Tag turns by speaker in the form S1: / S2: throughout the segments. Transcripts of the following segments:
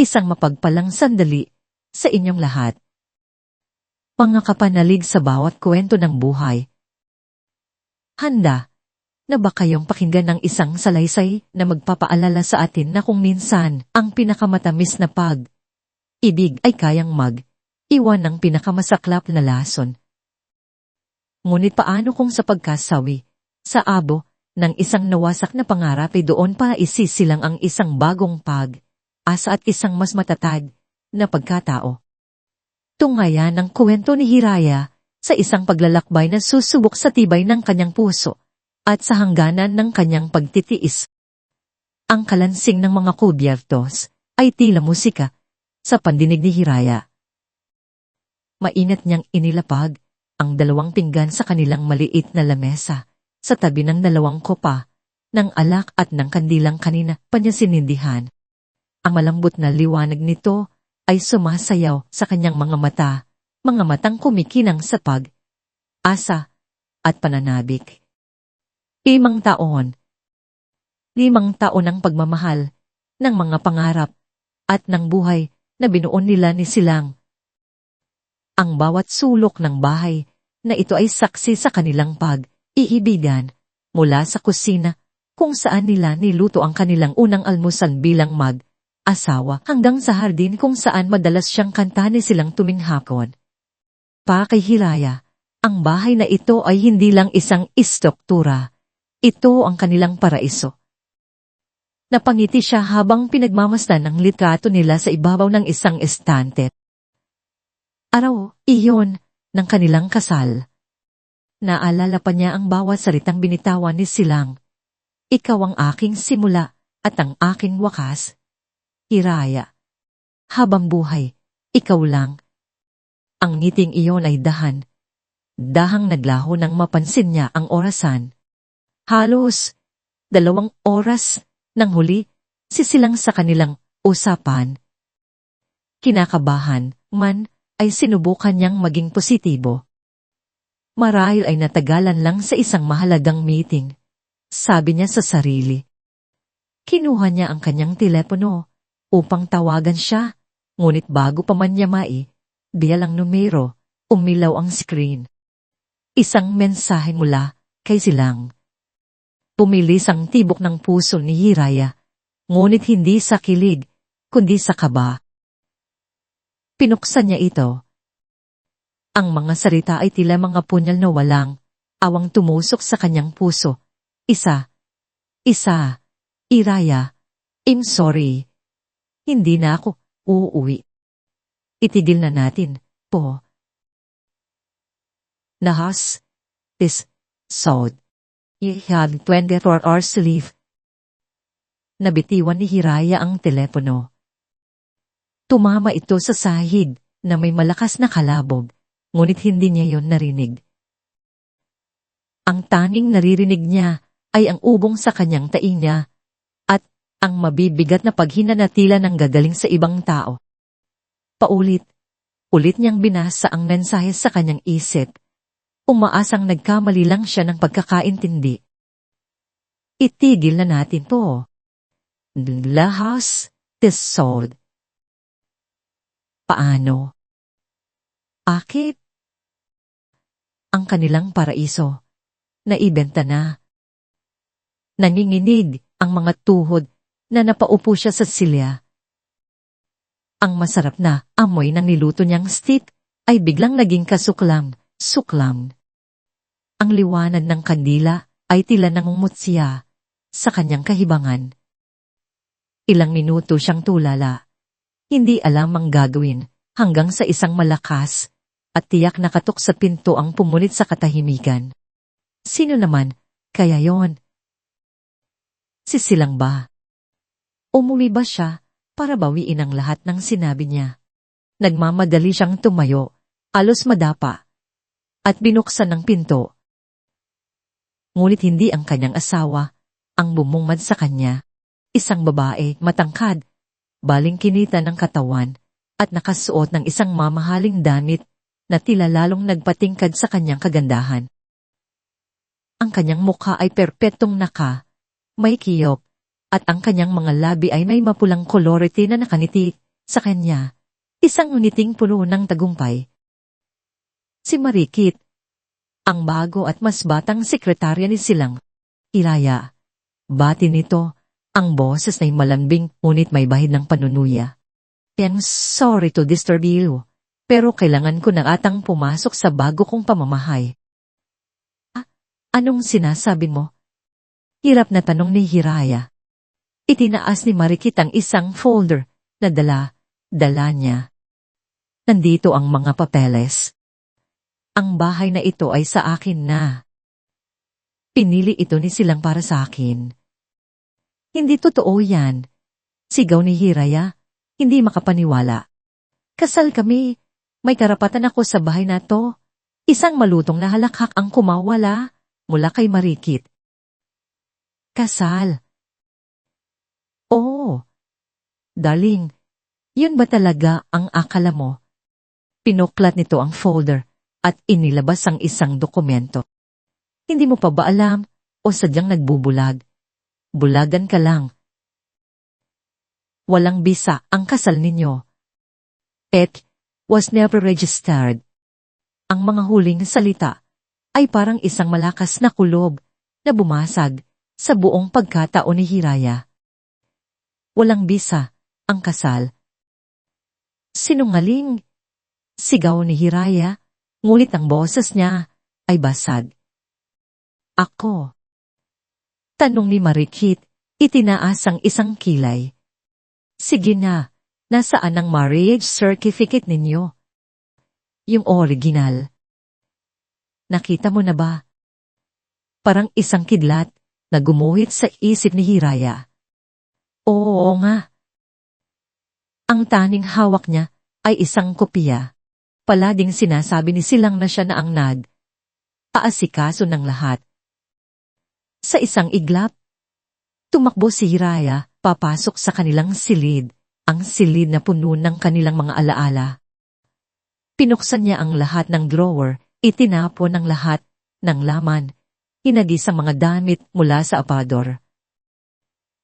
S1: Isang mapagpalang sandali sa inyong lahat. Mga kapanalig sa bawat kwento ng buhay. Handa na ba kayong pakinggan ng isang salaysay na magpapaalala sa atin na kung minsan ang pinakamatamis na pag-ibig ay kayang mag-iwan ng pinakamasaklap na lason? Ngunit paano kung sa pagkasawi, sa abo ng isang nawasak na pangarap ay doon pa isisilang ang isang bagong pag-asa at isang mas matatag na pagkatao? Tungayan ang kwento ni Hiraya sa isang paglalakbay na susubok sa tibay ng kanyang puso at sa hangganan ng kanyang pagtitiis. Ang kalansing ng mga kubyertos ay tila musika sa pandinig ni Hiraya. Mainit niyang inilapag ang 2 pinggan sa kanilang maliit na lamesa sa tabi ng 2 kopa ng alak at ng kandilang kanina pa niya sinindihan. Ang malambot na liwanag nito ay sumasayaw sa kanyang mga matang kumikinang sa pag-asa at pananabik. 5 taon. 5 taon ang pagmamahal ng mga pangarap at ng buhay na binuo nila ni Silang. Ang bawat sulok ng bahay na ito ay saksi sa kanilang pag-iibigan, mula sa kusina kung saan nila niluto ang kanilang unang almusal bilang mag-asawa hanggang sa hardin kung saan madalas siyang kanta ni Silang tuwing hapon. Para kay Hiraya, ang bahay na ito ay hindi lang isang istruktura. Ito ang kanilang paraiso. Napangiti siya habang pinagmamasdan ng litrato nila sa ibabaw ng isang estante. Araw, iyon, ng kanilang kasal. Naalala pa niya ang bawat salitang binitawan ni Silang. Ikaw ang aking simula at ang aking wakas. Hiraya. Habang buhay, ikaw lang. Ang ngiting iyon ay dahang naglaho nang mapansin niya ang orasan. Halos 2 oras nang huli sisilang sa kanilang usapan. Kinakabahan man ay sinubukan niyang maging positibo. Marahil ay natagalan lang sa isang mahalagang meeting, sabi niya sa sarili. Kinuha niya ang kanyang telepono upang tawagan siya, ngunit bago pa man niya bilang ang numero, umilaw ang screen. Isang mensahe mula kay Silang. Pumilis ang tibok ng puso ni Hiraya, ngunit hindi sa kilig, kundi sa kaba. Pinuksan niya ito. Ang mga salita ay tila mga punyal na walang awang tumusok sa kanyang puso. Isa, Hiraya, I'm sorry. Hindi na ako uuwi. Itigil na natin, po. Nahas, this, sod. You have 24 hours to leave. Nabitiwan ni Hiraya ang telepono. Tumama ito sa sahig na may malakas na kalabog, ngunit hindi niya yon narinig. Ang tanging naririnig niya ay ang ubong sa kanyang tainga at ang mabibigat na paghinanatila ng gagaling sa ibang tao. Ulit niyang binasa ang mensahe sa kanyang isip. Umaasang nagkamali lang siya ng pagkakaintindi. Itigil na natin po. Lahas, tisod. Paano? Akit? Ang kanilang paraiso. Naibenta na. Nanginginig ang mga tuhod na napaupo siya sa silya. Ang masarap na amoy ng niluto niyang steak ay biglang naging suklam. Ang liwanag ng kandila ay tila nangungutya sa kanyang kahibangan. Ilang minuto siyang tulala. Hindi alam ang gagawin hanggang sa isang malakas at tiyak na katok sa pinto ang pumulit sa katahimikan. Sino naman kaya yon? Si Silang ba? Umuwi ba siya para bawiin ang lahat ng sinabi niya? Nagmamadali siyang tumayo, halos madapa, at binuksan ng pinto. Ngunit hindi ang kanyang asawa ang bumungad sa kanya. Isang babae, matangkad, balingkinita ng katawan, at nakasuot ng isang mamahaling damit na tila lalong nagpatingkad sa kanyang kagandahan. Ang kanyang mukha ay perpetong may kiyok, at ang kanyang mga labi ay may mapulang kolorete na nakaniti Sa kanya, isang uniting puno ng tagumpay. Si Marikit, ang bago at mas batang sekretarya ni Silang Hiraya. Bati nito, ang boses ay malambing ngunit may bahid ng panunuya. I'm sorry to disturb you, pero kailangan ko na atang pumasok sa bago kong pamamahay. Anong sinasabi mo? Hirap na tanong ni Hiraya. Itinaas ni Marikit ang isang folder na dala niya. Nandito ang mga papeles. Ang bahay na ito ay sa akin na. Pinili ito ni Silang para sa akin. Hindi totoo yan. Sigaw ni Hiraya, hindi makapaniwala. Kasal kami, may karapatan ako sa bahay na to. Isang malutong na halakhak ang kumawala mula kay Marikit. Kasal. Oo. Darling, yun ba talaga ang akala mo? Pinuklat nito ang folder at inilabas ang isang dokumento. Hindi mo pa ba alam o sadyang nagbubulag? Bulagan ka lang. Walang bisa ang kasal ninyo. It was never registered. Ang mga huling salita ay parang isang malakas na kulob na bumasag sa buong pagkataon ni Hiraya. Walang bisa ang kasal. Sinungaling. Sigaw ni Hiraya, ngunit ang boses niya ay basag. Ako. Tanong ni Marikit, itinaas ang isang kilay. Sige na, nasaan ang marriage certificate ninyo? Yung original. Nakita mo na ba? Parang isang kidlat na gumuhit sa isip ni Hiraya. Oo nga. Ang tanging hawak niya ay isang kopya. Palading sinasabi ni Silang na siya na ang aasikaso ng lahat. Sa isang iglap, tumakbo si Hiraya papasok sa kanilang silid, ang silid na puno ng kanilang mga alaala. Pinuksan niya ang lahat ng drawer, itinapon ang lahat ng laman, hinagis ang mga damit mula sa aparador.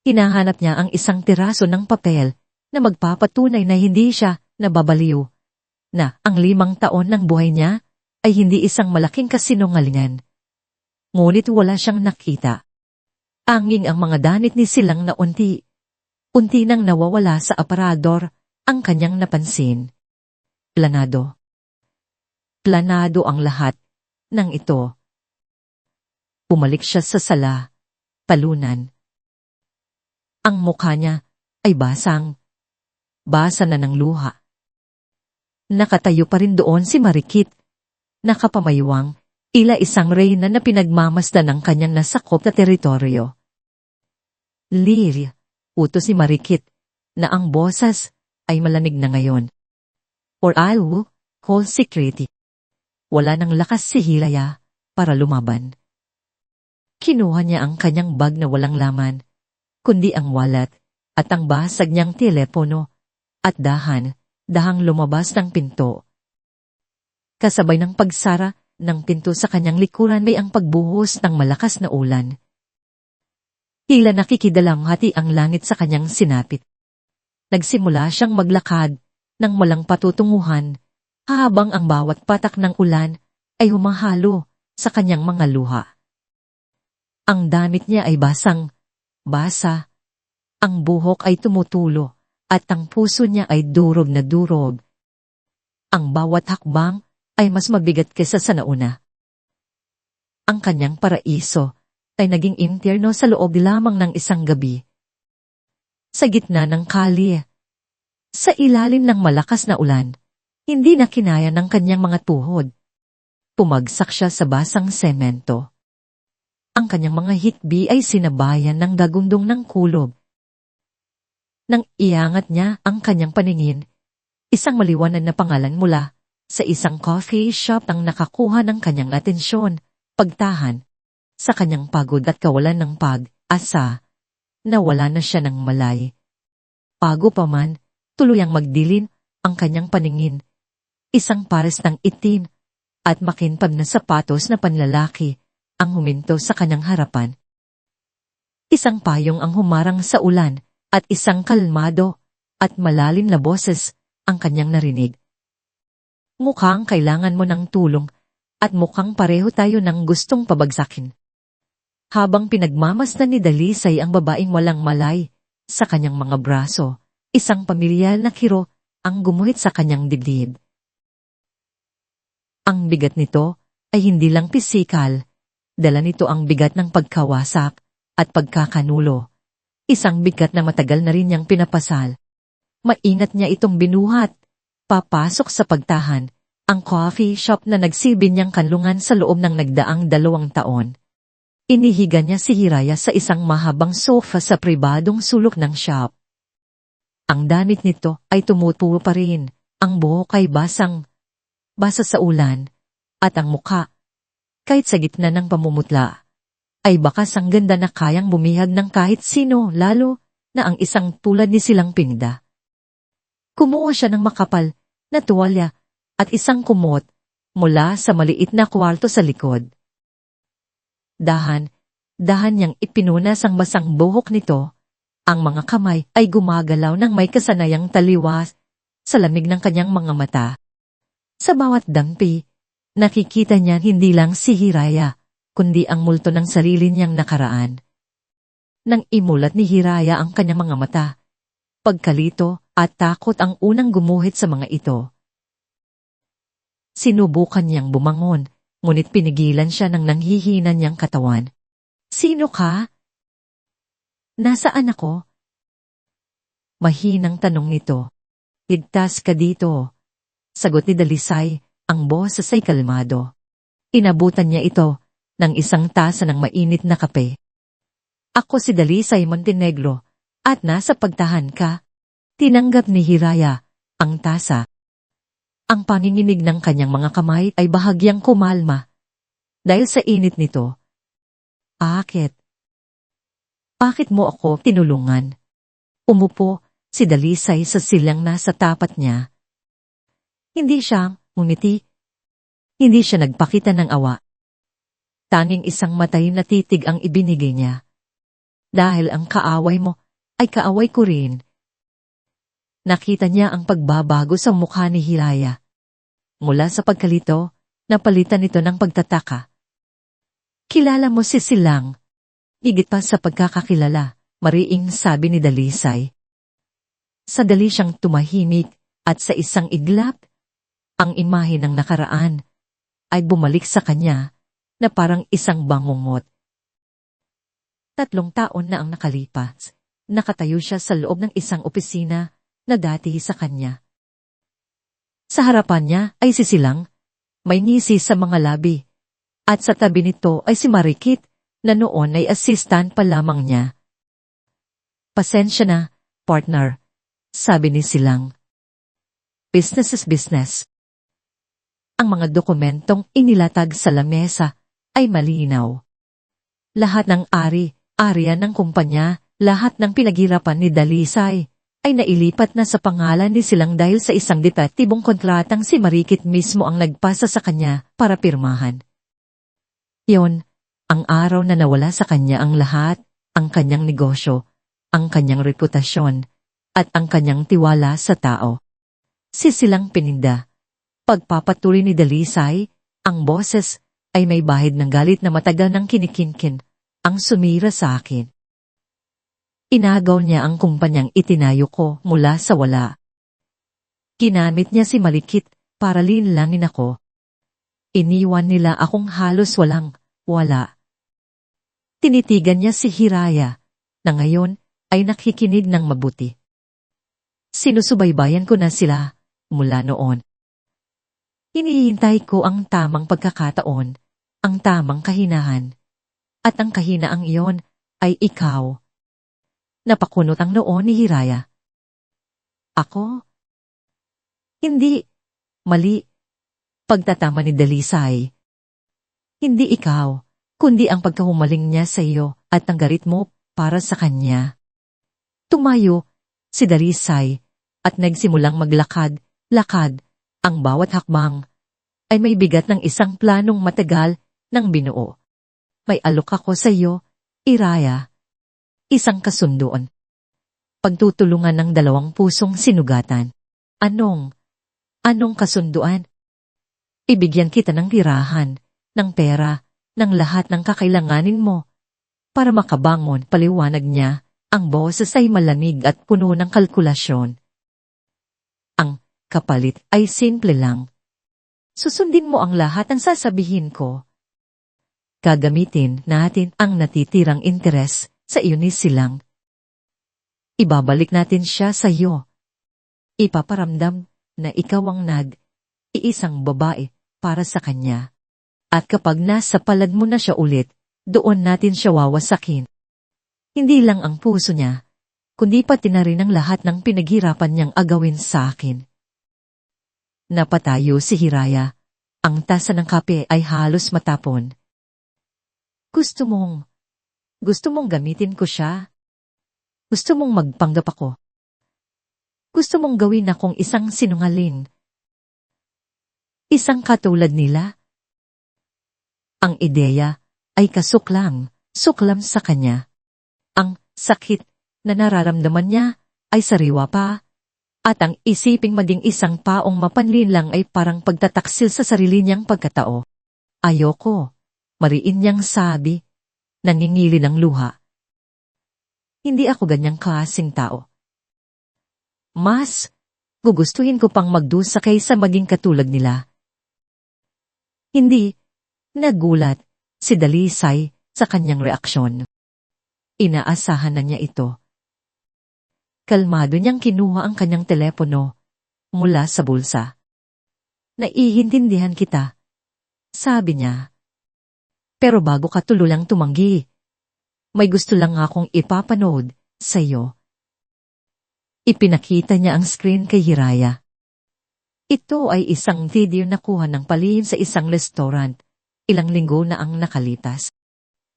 S1: Hinahanap niya ang isang tiraso ng papel na magpapatunay na hindi siya nababaliw, na ang 5 taon ng buhay niya ay hindi isang malaking kasinungalingan. Ngunit wala siyang nakita. Anging ang mga danit ni Silang na unti nang nawawala sa aparador ang kanyang napansin. Planado ang lahat ng ito. Bumalik siya sa sala, palunan. Ang mukha niya ay basa na ng luha. Nakatayo pa rin doon si Marikit, nakapamayuwang, ila isang reyna na pinagmamasdan ng kanyang nasakop na teritoryo. Lir, utos si Marikit, na ang boses ay malanig na ngayon. Or I'll call security. Wala nang lakas si Hiraya para lumaban. Kinuha niya ang kanyang bag na walang laman, kundi ang wallet at ang basag niyang telepono, at dahang lumabas ng pinto. Kasabay ng pagsara ng pinto sa kanyang likuran may ang pagbuhos ng malakas na ulan. Tila nakikidalamhati ang langit sa kanyang sinapit. Nagsimula siyang maglakad ng walang patutunguhan habang ang bawat patak ng ulan ay humahalo sa kanyang mga luha. Ang damit niya ay basa, ang buhok ay tumutulo at ang puso niya ay durog na durog. Ang bawat hakbang ay mas mabigat kaysa sa nauna. Ang kanyang paraiso ay naging impyerno sa loob lamang ng isang gabi. Sa gitna ng kalye, sa ilalim ng malakas na ulan, hindi na kinaya ng kanyang mga tuhod. Pumagsak siya sa basang semento. Ang kanyang mga hikbi ay sinabayan ng gagundong ng kulob. Nang iangat niya ang kanyang paningin, isang maliwanag na pangalan mula sa isang coffee shop ang nakakuha ng kanyang atensyon, pagtahan sa kanyang pagod at kawalan ng pag-asa, nawala na siya ng malay. Bago pa man, tuluyang magdilim ang kanyang paningin. Isang pares ng itim at makinpag na sapatos na panlalaki ang huminto sa kanyang harapan. Isang payong ang humarang sa ulan at isang kalmado at malalim na boses ang kanyang narinig. Mukhang kailangan mo ng tulong at mukhang pareho tayo ng gustong pabagsakin. Habang pinagmamasdan ni Dalisay ang babaeng walang malay sa kanyang mga braso, isang pamilyal na kiro ang gumuhit sa kanyang dibdib. Ang bigat nito ay hindi lang pisikal, dala nito ang bigat ng pagkawasak at pagkakanulo. Isang bigat na matagal na rin niyang pinapasal. Maingat niya itong binuhat, papasok sa pagtahan, ang coffee shop na nagsilbi niyang kanlungan sa loob ng nagdaang 2 taon. Inihiga niya si Hiraya sa isang mahabang sofa sa pribadong sulok ng shop. Ang damit nito ay tumutulo pa rin, ang buhok ay basa sa ulan, at ang mukha, kahit sa gitna ng pamumutla, ay bakas ang ganda na kayang bumihag ng kahit sino, lalo na ang isang tulad ni Silang Pinda. Kumuha siya ng makapal na tuwalya at isang kumot mula sa maliit na kwarto sa likod. Dahan niyang ipinunas ang basang buhok nito. Ang mga kamay ay gumagalaw ng may kasanayang taliwas sa lamig ng kanyang mga mata. Sa bawat dampi, nakikita niya hindi lang si Hiraya, kundi ang multo ng sarili niyang nakaraan. Nang imulat ni Hiraya ang kanyang mga mata, pagkalito at takot ang unang gumuhit sa mga ito. Sinubukan niyang bumangon, ngunit pinigilan siya ng nanghihina niyang katawan. Sino ka? Nasaan ako? Mahinang tanong nito. Ligtas ka dito. Sagot ni Dalisay, ang boses ay kalmado. Inabutan niya ito ng isang tasa ng mainit na kape. Ako si Dalisay Montenegro at nasa pagtahan ka. Tinanggap ni Hiraya ang tasa. Ang panginginig ng kanyang mga kamay ay bahagyang kumalma. Dahil sa init nito. Bakit mo ako tinulungan? Umupo si Dalisay sa silang nasa tapat niya. Hindi siya ngumiti. Hindi siya nagpakita ng awa. Tanging isang matay na titig ang ibinigay niya. Dahil ang kaaway mo ay kaaway ko rin. Nakita niya ang pagbabago sa mukha ni Hiraya. Mula sa pagkalito, napalitan ito ng pagtataka. Kilala mo si Silang? Higit pa sa pagkakakilala, mariing sabi ni Dalisay. Sadali siyang tumahimik at sa isang iglap, ang imahe ng nakaraan ay bumalik sa kanya na parang isang bangungot. 3 taon na ang nakalipas, nakatayo siya sa loob ng isang opisina na dati sa kanya. Sa harapan niya ay si Silang, may ngisi sa mga labi, at sa tabi nito ay si Marikit na noon ay assistant pa lamang niya. Pasensya na, partner, sabi ni Silang. Business is business. Ang mga dokumentong inilatag sa lamesa ay malinaw. Lahat ng ari-arian ng kumpanya, lahat ng pinaghirapan ni Dalisay, ay nailipat na sa pangalan ni Silang dahil sa isang detektibong kontratang si Marikit mismo ang nagpasa sa kanya para pirmahan. Iyon, ang araw na nawala sa kanya ang lahat, ang kanyang negosyo, ang kanyang reputasyon, at ang kanyang tiwala sa tao. Si Silang Pinda. Pagpapatuloy ni Dalisay, ang boses ay may bahid ng galit na matagal ng kinikinkin, ang sumira sa akin. Inagaw niya ang kumpanyang itinayo ko mula sa wala. Ginamit niya si Marikit para linlangin ako. Iniwan nila akong halos walang-wala. Tinitigan niya si Hiraya, na ngayon ay nakikinig ng mabuti. Sinusubaybayan ko na sila mula noon. Hinihintay ko ang tamang pagkakataon, ang tamang kahinahan. At ang kahinaang iyon ay ikaw. Napakunot ang noo ni Hiraya. Ako? Hindi. Mali. Pagtatama ni Dalisay. Hindi ikaw, kundi ang pagkahumaling niya sa iyo at ang garit mo para sa kanya. Tumayo si Dalisay at nagsimulang maglakad-lakad. Ang bawat hakbang ay may bigat ng isang planong matagal ng binuo. May alok ako sa iyo, Hiraya. Isang kasunduan. Pagtutulungan ng dalawang pusong sinugatan. Anong kasunduan? Ibigyan kita ng tirahan, ng pera, ng lahat ng kakailanganin mo. Para makabangon, paliwanag niya, ang boses ay malamig at puno ng kalkulasyon. Ang kapalit ay simple lang. Susundin mo ang lahat ng sasabihin ko. Gagamitin natin ang natitirang interes sa iyo ni Silang. Ibabalik natin siya sa iyo. Ipaparamdam na ikaw ang iisang babae para sa kanya. At kapag nasa palad mo na siya ulit, doon natin siya wawasakin. Hindi lang ang puso niya, kundi pati na rin ang lahat ng pinaghirapan niyang agawin sa akin. Napatayo si Hiraya. Ang tasa ng kape ay halos matapon. Gusto mong gamitin ko siya? Gusto mong magpanggap ako? Gusto mong gawin akong isang sinungaling? Isang katulad nila? Ang ideya ay suklam sa kanya. Ang sakit na nararamdaman niya ay sariwa pa, at ang isiping maging isang paong mapanlin lang ay parang pagtataksil sa sarili niyang pagkatao. Ayoko, mariin niyang sabi, nangingili ng luha. Hindi ako ganyang klaseng tao. Mas gugustuhin ko pang magdusa kaysa maging katulad nila. Hindi, nagulat si Dalisay sa kanyang reaksyon. Inaasahan na niya ito. Kalmado niyang kinuha ang kanyang telepono mula sa bulsa. Naiintindihan kita, sabi niya. Pero bago ka tululang tumanggi, may gusto lang akong ipapanood sa iyo. Ipinakita niya ang screen kay Hiraya. Ito ay isang video na kuha ng palihim sa isang restaurant. Ilang linggo na ang nakalitas.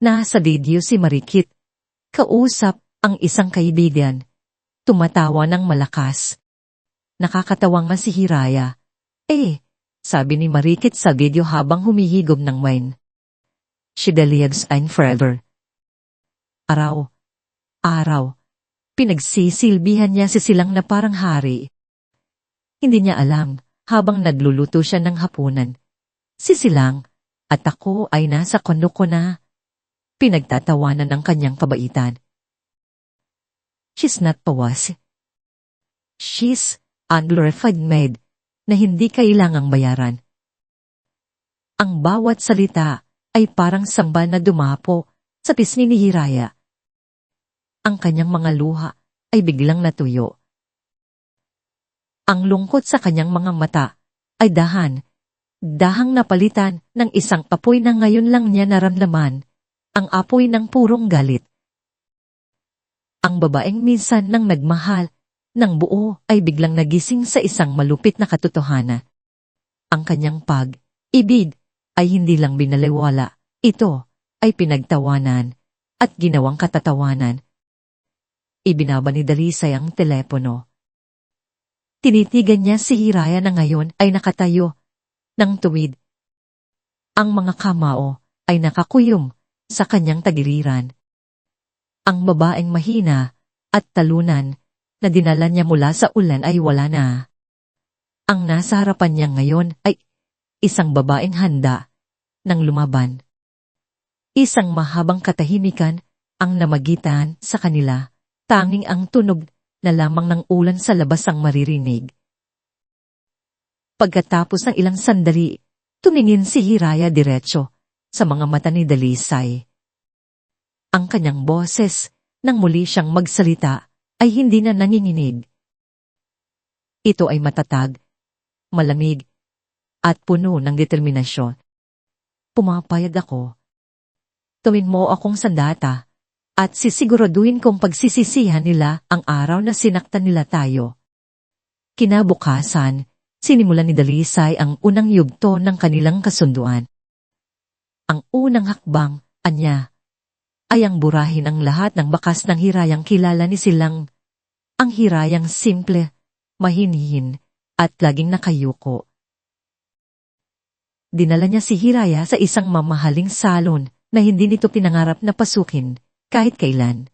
S1: Nasa video si Marikit. Kausap ang isang kaibigan. Tumatawa ng malakas. Nakakatawang nga si Hiraya. Sabi ni Marikit sa video habang humihigop ng wine. She believes I'm forever. Araw. Pinagsisilbihan niya si Silang na parang hari. Hindi niya alam habang nagluluto siya ng hapunan. Si Silang at ako ay nasa kondo ko na. Pinagtatawanan ng kanyang kabaitan. She's not pawas. She's a glorified maid na hindi kailangang bayaran. Ang bawat salita ay parang samba na dumapo sa pisngi ni Hiraya. Ang kanyang mga luha ay biglang natuyo. Ang lungkot sa kanyang mga mata ay dahang napalitan ng isang apoy na ngayon lang niya naramdaman, ang apoy ng purong galit. Ang babaeng minsan nang nagmahal ng buo ay biglang nagising sa isang malupit na katotohanan. Ang kanyang pag-ibig ay hindi lang binaliwala, ito ay pinagtawanan at ginawang katatawanan. Ibinaba ni Dalisay ang telepono. Tinitigan niya si Hiraya na ngayon ay nakatayo ng tuwid. Ang mga kamao ay nakakuyom sa kanyang tagiliran. Ang babaeng mahina at talunan na dinala niya mula sa ulan ay wala na. Ang nasa harapan niya ngayon ay isang babaeng handa ng lumaban. Isang mahabang katahimikan ang namagitan sa kanila, tanging ang tunog na lamang ng ulan sa labas ang maririnig. Pagkatapos ng ilang sandali, tumingin si Hiraya diretso sa mga mata ni Dalisay. Ang kanyang boses, nang muli siyang magsalita, ay hindi na nanginginig. Ito ay matatag, malamig, at puno ng determinasyon. Pumapayag ako. Tuwin mo akong sandata, at sisiguraduhin kong pagsisisihan nila ang araw na sinaktan nila tayo. Kinabukasan, sinimulan ni Dalisay ang unang yugto ng kanilang kasunduan. Ang unang hakbang, anya, ay ang burahin ang lahat ng bakas ng Hirayang kilala ni Silang. Ang Hirayang simple, mahinhin, at laging nakayuko. Dinala niya si Hiraya sa isang mamahaling salon, na hindi nito pinangarap na pasukin kahit kailan.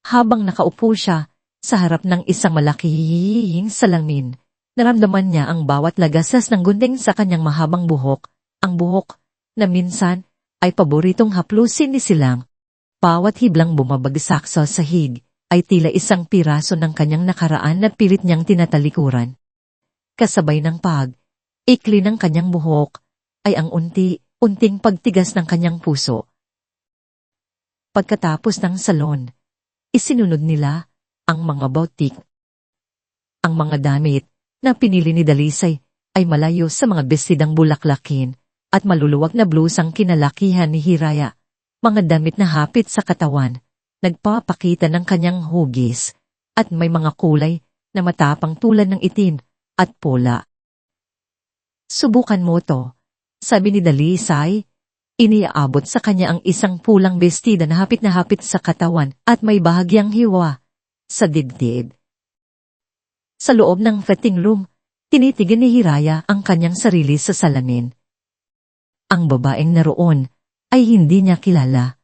S1: Habang nakaupo siya sa harap ng isang malaking salamin, naramdaman niya ang bawat lagasas ng gunting sa kanyang mahabang buhok, ang buhok na minsan ay paboritong haplusin ni Silang. Bawat hiblang bumabagsak sa sahig ay tila isang piraso ng kanyang nakaraan na pilit niyang tinatalikuran. Kasabay ng ikli ng kanyang buhok ay ang unti-unting pagtigas ng kanyang puso. Pagkatapos ng salon, isinunod nila ang mga boutique. Ang mga damit na pinili ni Dalisay ay malayo sa mga bestidang bulaklakin at maluluwag na blusang kinalakihan ni Hiraya. Mga damit na hapit sa katawan, nagpapakita ng kanyang hugis, at may mga kulay na matapang tulad ng itim at pula. Subukan mo to, sabi ni Dalisay. Iniaabot sa kanya ang isang pulang bestida na hapit sa katawan at may bahagyang hiwa sa dibdib. Sa loob ng fitting room, tinitigan ni Hiraya ang kanyang sarili sa salamin. Ang babaeng naroon ay hindi niya kilala.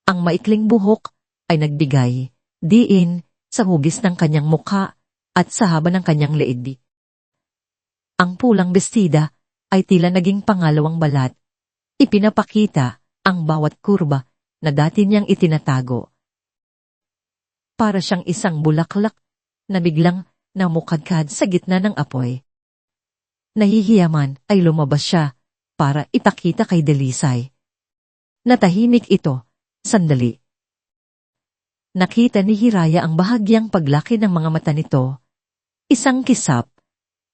S1: Ang maikling buhok ay nagbigay diin sa hugis ng kanyang mukha at sa haba ng kanyang leeg. Ang pulang bestida ay tila naging pangalawang balat. Ipinapakita ang bawat kurba na dati niyang itinatago. Para siyang isang bulaklak na biglang namukadkad sa gitna ng apoy. Nahihiyaman ay lumabas siya para ipakita kay Dalisay. Natahimik ito, sandali. Nakita ni Hiraya ang bahagyang paglaki ng mga mata nito. Isang kisap,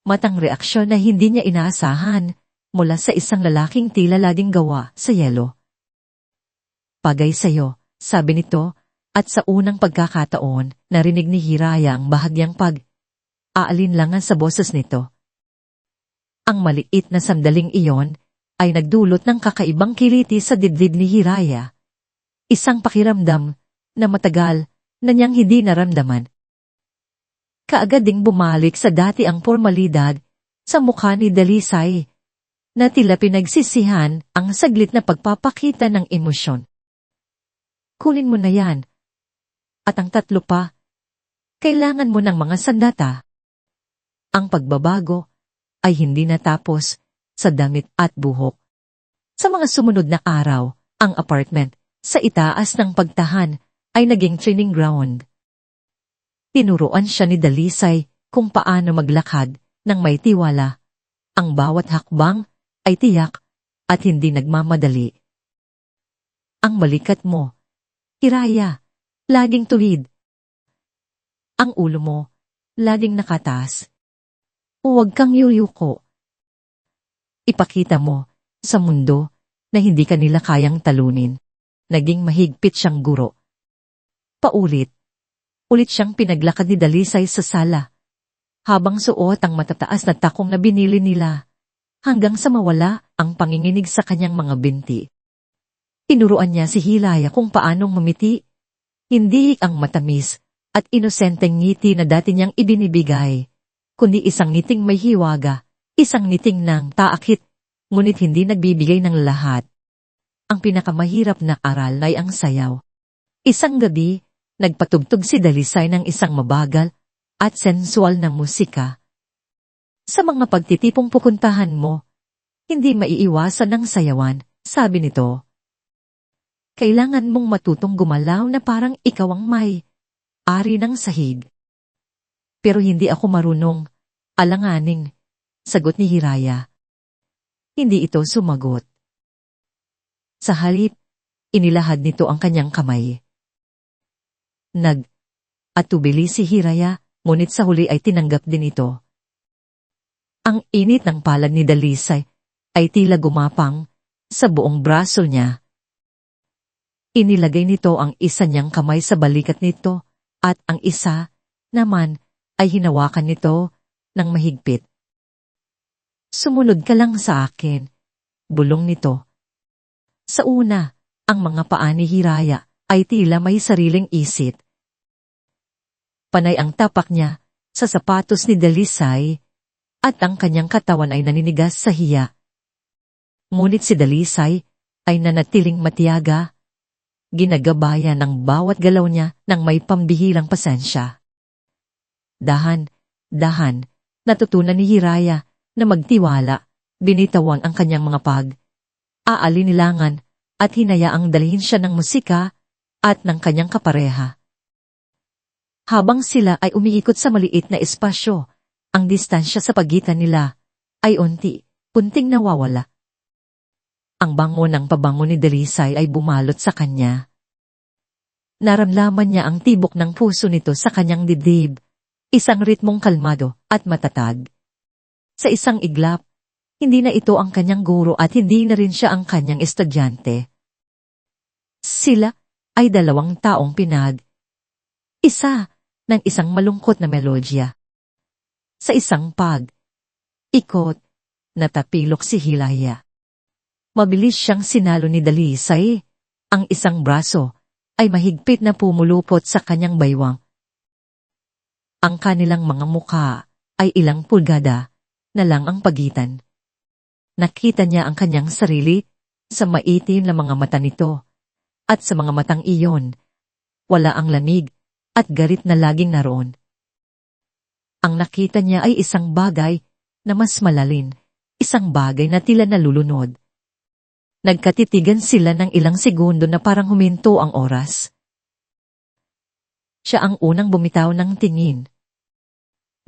S1: matang reaksyon na hindi niya inaasahan mula sa isang lalaking tila laging gawa sa yelo. Pagay sa'yo, sabi nito, at sa unang pagkakataon, narinig ni Hiraya ang bahagyang aalinlangan sa boses nito. Ang maliit na sandaling iyon ay nagdulot ng kakaibang kiliti sa dibdib ni Hiraya. Isang pakiramdam na matagal na niyang hindi naramdaman. Kaagad ding bumalik sa dati ang formalidad sa mukha ni Dalisay na tila pinagsisihan ang saglit na pagpapakita ng emosyon. Kunin mo na yan. At ang tatlo pa, kailangan mo ng mga sandata. Ang pagbabago ay hindi natapos sa damit at buhok. Sa mga sumunod na araw, ang apartment sa itaas ng pagtahan ay naging training ground. Tinuruan siya ni Dalisay kung paano maglakad ng may tiwala. Ang bawat hakbang ay tiyak at hindi nagmamadali. Ang balikat mo, Hiraya, laging tuwid. Ang ulo mo, laging nakataas. Huwag kang yuyuko. Ipakita mo sa mundo na hindi ka nila kayang talunin. Naging mahigpit siyang guro. Paulit, ulit siyang pinaglakad ni Dalisay sa sala, habang suot ang matataas na takong na binili nila, hanggang sa mawala ang panginginig sa kanyang mga binti. Tinuruan niya si Hiraya kung paanong mamiti, hindi ang matamis at inosenteng ngiti na dati niyang ibinibigay, kundi isang ngiting may hiwaga, isang ngiting ng taakit, ngunit hindi nagbibigay ng lahat. Ang pinakamahirap na aral ay ang sayaw. Isang gabi, nagpatugtog si Dalisay ng isang mabagal at sensual na musika. Sa mga pagtitipong pupuntahan mo, hindi maiiwasan ng sayawan, sabi nito. Kailangan mong matutong gumalaw na parang ikaw ang may-ari ng sahig. Pero hindi ako marunong, alanganing, sagot ni Hiraya. Hindi ito sumagot. Sa halip, inilahad nito ang kanyang kamay. Atubili si Hiraya, ngunit sa huli ay tinanggap din ito. Ang init ng palad ni Dalisay ay tila gumapang sa buong braso niya. Inilagay nito ang isa niyang kamay sa balikat nito at ang isa naman ay hinawakan nito ng mahigpit. Sumunod ka lang sa akin, bulong nito. Sa una, ang mga paa ni Hiraya ay tila may sariling isip. Panay ang tapak niya sa sapatos ni Dalisay at ang kanyang katawan ay naninigas sa hiya. Ngunit si Dalisay ay nanatiling matiyaga. ginagabayan ng bawat galaw niya ng may pambihirang pasensya. Dahan, natutunan ni Hiraya na magtiwala, binitawan ang kanyang mga aalinilangan at hinayaang dalhin siya ng musika at ng kanyang kapareha. Habang sila ay umiikot sa maliit na espasyo, ang distansya sa pagitan nila ay unti-unting nawawala. Ang bango ng pabango ni Dalisay ay bumalot sa kanya. Naramdaman niya ang tibok ng puso nito sa kanyang dibdib, isang ritmong kalmado at matatag. Sa isang iglap, hindi na ito ang kanyang guro at hindi na rin siya ang kanyang estudyante. Sila ay dalawang taong isa ng isang malungkot na melodya. Sa isang ikot, natapilok si Hiraya. Mabilis siyang sinalo ni Dalisay. Ang isang braso ay mahigpit na pumulupot sa kanyang baywang. Ang kanilang mga mukha ay ilang pulgada na lang ang pagitan. Nakita niya ang kanyang sarili sa maitim na mga mata nito, at sa mga matang iyon, wala ang lamig at galit na laging naroon. Ang nakita niya ay isang bagay na mas malalim, isang bagay na tila nalulunod. Nagkatitigan sila ng ilang segundo na parang huminto ang oras. Siya ang unang bumitaw ng tingin.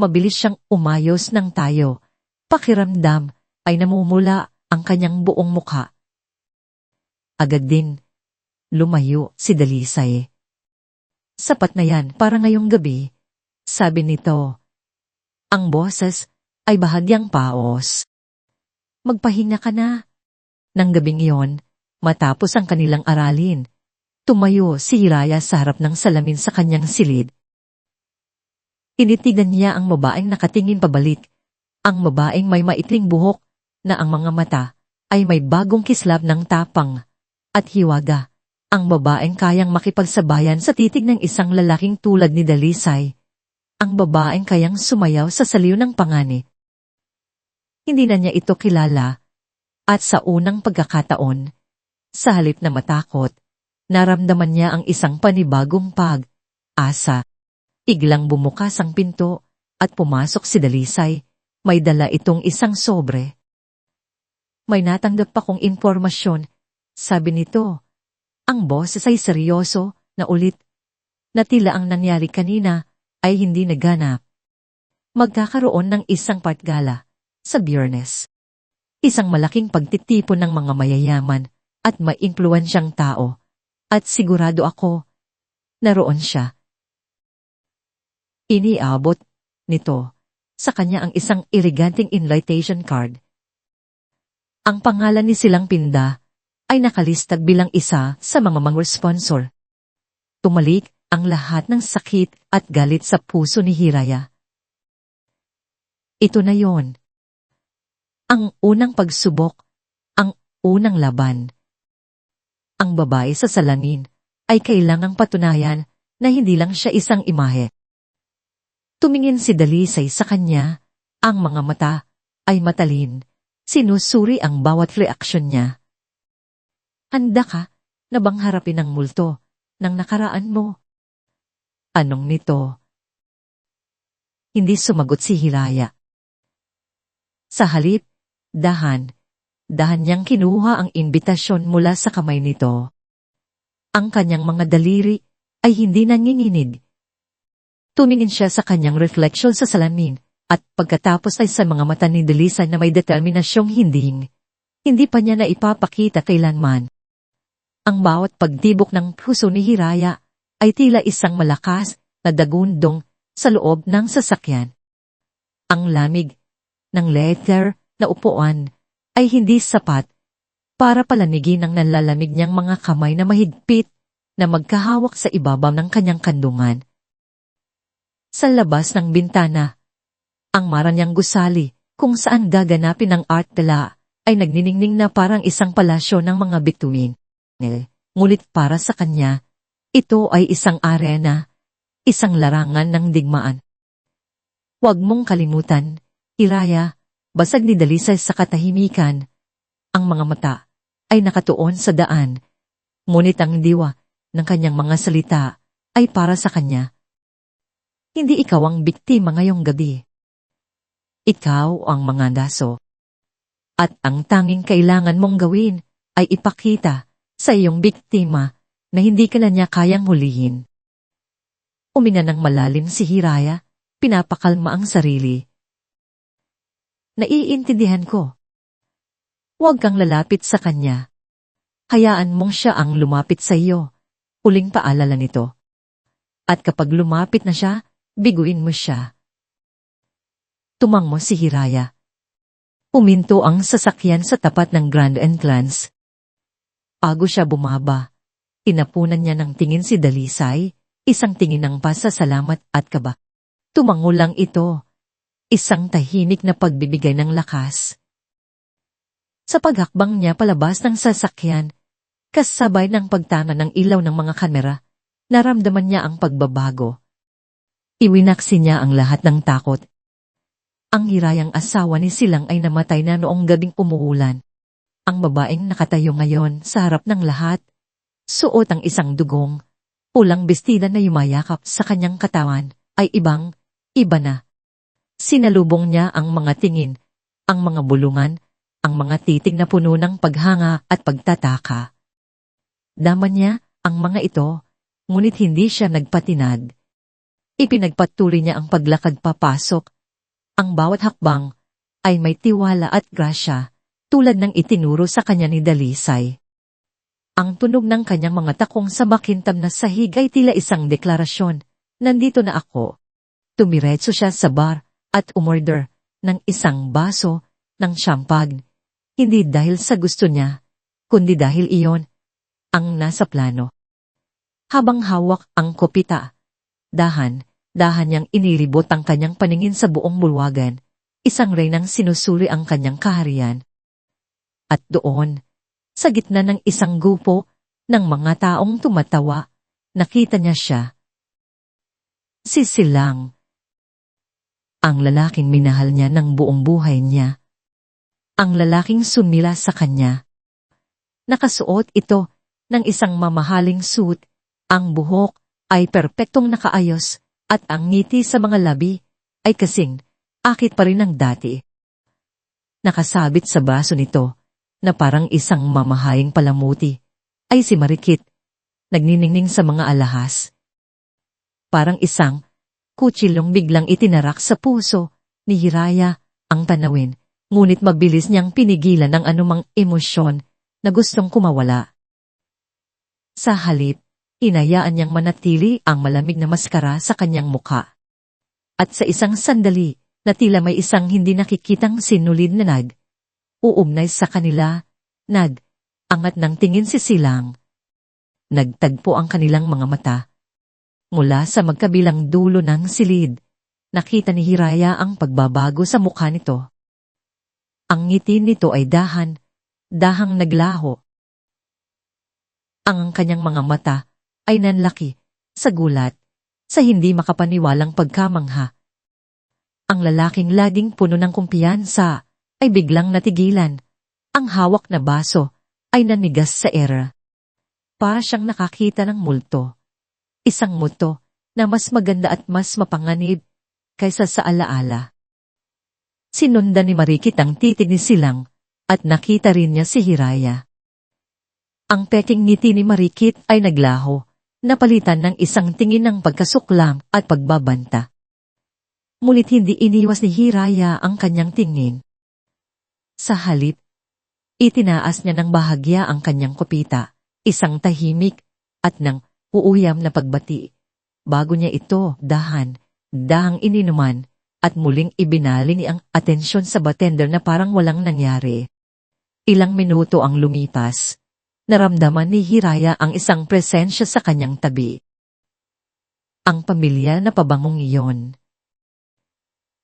S1: Mabilis siyang umayos ng tayo. Pakiramdam ay namumula ang kanyang buong mukha. Agad din, lumayo si Dalisay. Sapat na yan para ngayong gabi, sabi nito. Ang boses ay bahagyang paos. Magpahinga ka na. Nang gabing iyon, matapos ang kanilang aralin, tumayo si Hiraya sa harap ng salamin sa kanyang silid. Tinitigan niya ang babaeng nakatingin pabalik, ang babaeng may maikling buhok na ang mga mata ay may bagong kislab ng tapang at hiwaga, ang babaeng kayang makipagsabayan sa titig ng isang lalaking tulad ni Dalisay, ang babaeng kayang sumayaw sa saliw ng pangani. Hindi na niya ito kilala. At sa unang pagkakataon, sa halip na matakot, naramdaman niya ang isang panibagong asa. Iglang bumukas ang pinto at pumasok si Dalisay. May dala itong isang sobre. May natanggap pa kong impormasyon, sabi nito. Ang boses ay seryoso na ulit, na tila ang nangyari kanina ay hindi naganap. Magkakaroon ng isang partgala sa Biyernes. Isang malaking pagtitipon ng mga mayayaman at maimpluwensyang tao, at sigurado ako, naroon siya. Iniabot nito sa kanya ang isang iriganting invitation card. Ang pangalan ni Silang Pinda ay nakalistag bilang isa sa mga sponsor. Tumalik ang lahat ng sakit at galit sa puso ni Hiraya. Ito na yon. Ang unang pagsubok, ang unang laban. Ang babae sa salamin ay kailangang patunayan na hindi lang siya isang imahe. Tumingin si Dalisay sa kanya, ang mga mata ay matalin, sinusuri ang bawat reaksyon niya. Handa ka na bang harapin ang multo ng nakaraan mo? Anong nito? Hindi sumagot si Hiraya. Sa halip, dahan niyang kinuha ang imbitasyon mula sa kamay nito. Ang kanyang mga daliri ay hindi nanginginig. Tumingin siya sa kanyang refleksyon sa salamin, at pagkatapos ay sa mga mata ni Dalisay na may determinasyong hindi pa niya na ipapakita kailanman. Ang bawat pagtibok ng puso ni Hiraya ay tila isang malakas na dagundong sa loob ng sasakyan. Ang lamig ng leather na upuan ay hindi sapat para palamigin ang nalalamig niyang mga kamay na mahigpit na magkahawak sa ibabaw ng kanyang kandungan. Sa labas ng bintana, ang maranyang gusali kung saan gaganapin ang art gala ay nagniningning na parang isang palasyo ng mga bituin. Ngunit para sa kanya, ito ay isang arena, isang larangan ng digmaan. Huwag mong kalimutan, Hiraya, basag ni Dalisay sa katahimikan. Ang mga mata ay nakatuon sa daan, ngunit ang diwa ng kanyang mga salita ay para sa kanya. Hindi ikaw ang biktima ngayong gabi. Ikaw ang mangandaso. At ang tanging kailangan mong gawin ay ipakita sa iyong biktima na hindi ka na niya kayang hulihin. Uminga ng malalim si Hiraya, pinapakalma ang sarili. Naiintindihan ko. Huwag kang lalapit sa kanya. Hayaan mong siya ang lumapit sa iyo. Huling paalala nito. At kapag lumapit na siya, biguin mo siya. Tumangmo si Hiraya. Uminto ang sasakyan sa tapat ng Grand Entrance. Bago siya bumaba, inapunan niya ng tingin si Dalisay, isang tingin ng pasasalamat at kaba. Tumango lang ito, isang tahimik na pagbibigay ng lakas. Sa paghakbang niya palabas ng sasakyan, kasabay ng pagtana ng ilaw ng mga kamera, naramdaman niya ang pagbabago. Iwinaksi niya ang lahat ng takot. Ang Hirayang asawa ni Silang ay namatay na noong gabing umuulan. Ang babaeng nakatayo ngayon sa harap ng lahat, suot ang isang dugong, pulang bestida na yumayakap sa kanyang katawan, ay iba na. Sinalubong niya ang mga tingin, ang mga bulungan, ang mga titig na puno ng paghanga at pagtataka. Daman niya ang mga ito, ngunit hindi siya nagpatinag. Ipinagpatuloy niya ang paglakad papasok. Ang bawat hakbang ay may tiwala at grasya, tulad ng itinuro sa kanya ni Dalisay. Ang tunog ng kanyang mga takong sa makintab na sahig ay tila isang deklarasyon, nandito na ako. Tumiretso siya sa bar at umorder ng isang baso ng champagne, hindi dahil sa gusto niya, kundi dahil iyon ang nasa plano. Habang hawak ang kopita, dahan niyang inilibot ang kanyang paningin sa buong bulwagan, isang reynang sinusuri ang kanyang kaharian. At doon, sa gitna ng isang grupo ng mga taong tumatawa, nakita niya siya. Si Silang. Ang lalaking minahal niya ng buong buhay niya. Ang lalaking sumila sa kanya. Nakasuot ito ng isang mamahaling suit, ang buhok ay perpektong nakaayos at ang ngiti sa mga labi ay kasing akit pa rin ng dati. Nakasabit sa braso nito, na parang isang mamahaying palamuti, ay si Marikit, nagniningning sa mga alahas. Parang isang kutsilong biglang itinarak sa puso ni Hiraya ang tanawin, ngunit mabilis niyang pinigilan ang anumang emosyon na gustong kumawala. Sa halip, hinayaan niyang manatili ang malamig na maskara sa kanyang mukha. At sa isang sandali, na tila may isang hindi nakikitang sinulid na uugnay sa kanila, angat ng tingin si Silang. Nagtagpo ang kanilang mga mata. Mula sa magkabilang dulo ng silid, nakita ni Hiraya ang pagbabago sa mukha nito. Ang ngiti nito ay dahang naglaho. Ang kanyang mga mata ay nanlaki, sa gulat, sa hindi makapaniwalang pagkamangha. Ang lalaking laging puno ng kumpiyansa ay biglang natigilan. Ang hawak na baso ay nanigas sa era. Para siyang nakakita ng multo. Isang multo na mas maganda at mas mapanganib kaysa sa alaala. Sinundan ni Marikit ang titig ni Silang at nakita rin niya si Hiraya. Ang peking ngiti ni Marikit ay naglaho, napalitan ng isang tingin ng pagkasuklam at pagbabanta. Ngunit hindi iniwas ni Hiraya ang kanyang tingin. Sa halip, itinaas niya ng bahagya ang kanyang kopita, isang tahimik at nang uuyam na pagbati. Bago niya ito dahang ininuman at muling ibinali ang atensyon sa bartender na parang walang nangyari. Ilang minuto ang lumipas. Naramdaman ni Hiraya ang isang presensya sa kanyang tabi. Ang pamilya na pabangong iyon.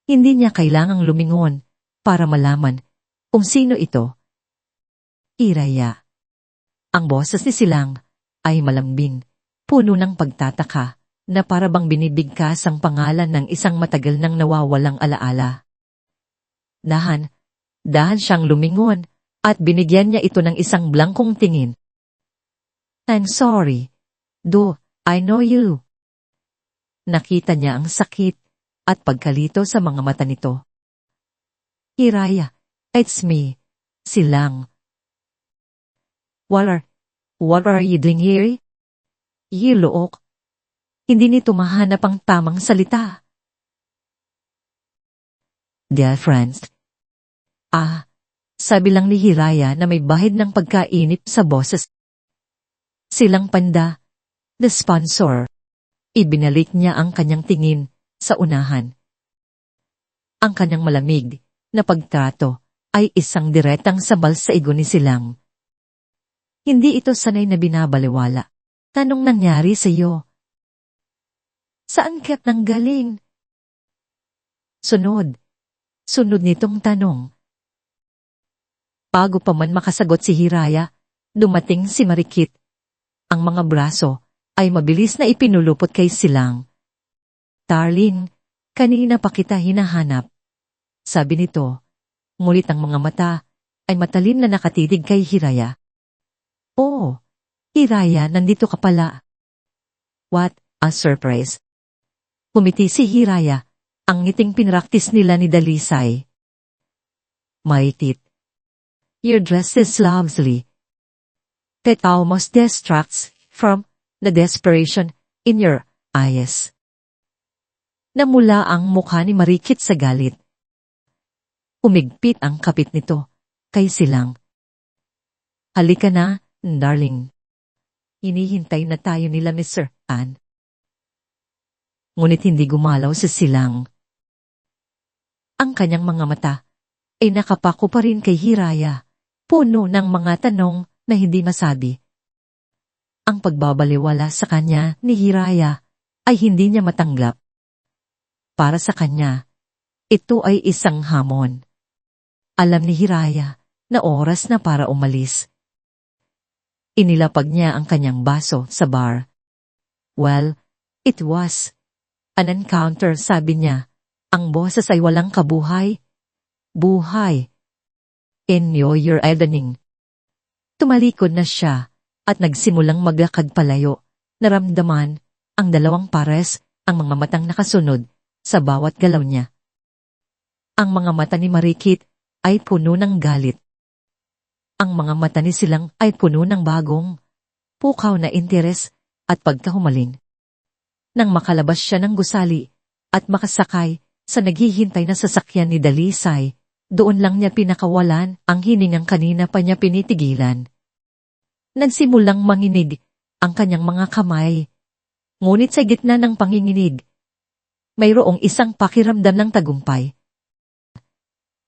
S1: Hindi niya kailangang lumingon para malaman kung sino ito. Hiraya. Ang boses ni Silang ay malambing, puno ng pagtataka, na para bang binibigkas ang pangalan ng isang matagal nang nawawalang alaala. Dahan siyang lumingon at binigyan niya ito ng isang blangkong tingin. I'm sorry, Do I know you? Nakita niya ang sakit at pagkalito sa mga mata nito. Hiraya, it's me. Silang. What are you doing here? Yilook. Hindi nito mahanap ang tamang salita. Dear friends. Sabi lang ni Hiraya na may bahid ng pagkainip sa boses. Silang Panda, the sponsor. Ibinalik niya ang kanyang tingin sa unahan. Ang kanyang malamig na pagtrato ay isang diretang sabal sa ego ni Silang. Hindi ito sanay na binabaliwala. Tanong nangyari sa iyo? Saan ka't nanggaling? Sunod nitong tanong. Bago pa man makasagot si Hiraya, dumating si Marikit. Ang mga braso ay mabilis na ipinulupot kay Silang. Darling, kanina pa kita hinahanap. Sabi nito, ngunit ang mga mata ay matalim na nakatitig kay Hiraya. Oh, Hiraya, nandito ka pala. What a surprise. Kumiti si Hiraya, ang ngiting pinraktis nila ni Dalisay. Maitit. Your dress is lovely. That almost distracts from the desperation in your eyes. Namula ang mukha ni Marikit sa galit. Umigpit ang kapit nito kay Silang. Halika na, darling. Hinihintay na tayo nila ni Sir Ann. Ngunit hindi gumalaw si Silang. Ang kanyang mga mata ay nakapako pa rin kay Hiraya, puno ng mga tanong na hindi masabi. Ang pagbabaliwala sa kanya ni Hiraya ay hindi niya matanggap. Para sa kanya, ito ay isang hamon. Alam ni Hiraya na oras na para umalis. Inilapag niya ang kanyang baso sa bar. Well, it was an encounter, sabi niya. Ang boses ay walang kabuhay. Buhay. Enjoy your evening. Tumalikod na siya at nagsimulang maglakad palayo. Naramdaman ang dalawang pares, ang mga matang nakasunod sa bawat galaw niya. Ang mga mata ni Marikit ay puno ng galit. Ang mga mata ni Silang ay puno ng bagong, pukaw na interes at pagkahumaling. Nang makalabas siya ng gusali at makasakay sa naghihintay na sasakyan ni Dalisay, doon lang niya pinakawalan ang hiningang kanina pa niya pinitigilan. Nagsimulang manginig ang kanyang mga kamay. Ngunit sa gitna ng panginginig, mayroong isang pakiramdam ng tagumpay.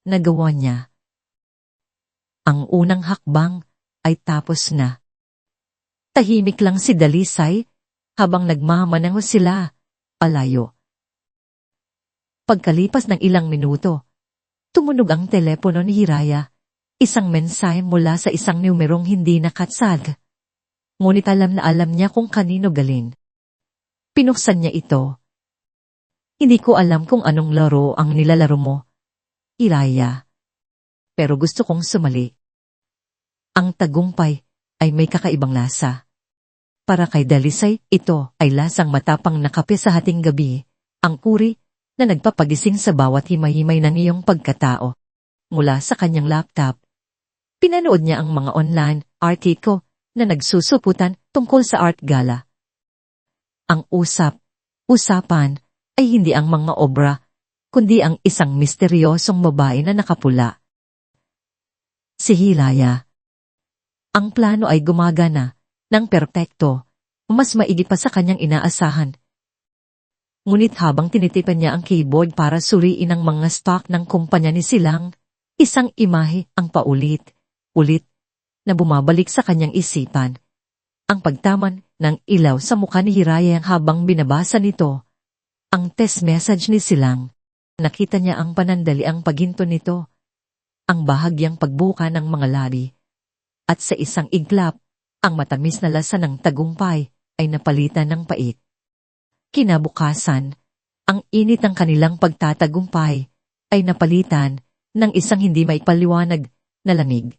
S1: Nagawa niya. Ang unang hakbang ay tapos na. Tahimik lang si Dalisay habang nagmamanaw sila palayo. Pagkalipas ng ilang minuto, tumunog ang telepono ni Hiraya, isang mensahe mula sa isang numerong hindi nakatsag. Ngunit alam na alam niya kung kanino galing. Pinuksan niya ito. Hindi ko alam kung anong laro ang nilalaro mo, Hiraya. Pero gusto kong sumali. Ang tagumpay ay may kakaibang lasa. Para kay Dalisay, ito ay lasang matapang na kape sa hating gabi, ang uri na nagpapagising sa bawat himay-himay ng iyong pagkatao. Mula sa kanyang laptop, pinanood niya ang mga online article na nagsusuputan tungkol sa art gala. Ang usapan ay hindi ang mga obra, kundi ang isang misteryosong babae na nakapula. Si Hiraya. Ang plano ay gumagana ng perpekto, mas maigi pa sa kanyang inaasahan. Ngunit habang tinitipan niya ang keyboard para suriin ang mga stock ng kumpanya ni Silang, isang imahe ang paulit-ulit na bumabalik sa kanyang isipan. Ang pagtaman ng ilaw sa mukha ni Hiraya habang binabasa nito ang text message ni Silang. Nakita niya ang panandaliang paghinto nito, ang bahagyang pagbuka ng mga labi. At sa isang iglap, ang matamis na lasa ng tagumpay ay napalitan ng pait. Kinabukasan, ang init ng kanilang pagtatagumpay ay napalitan ng isang hindi maipaliwanag na lamig.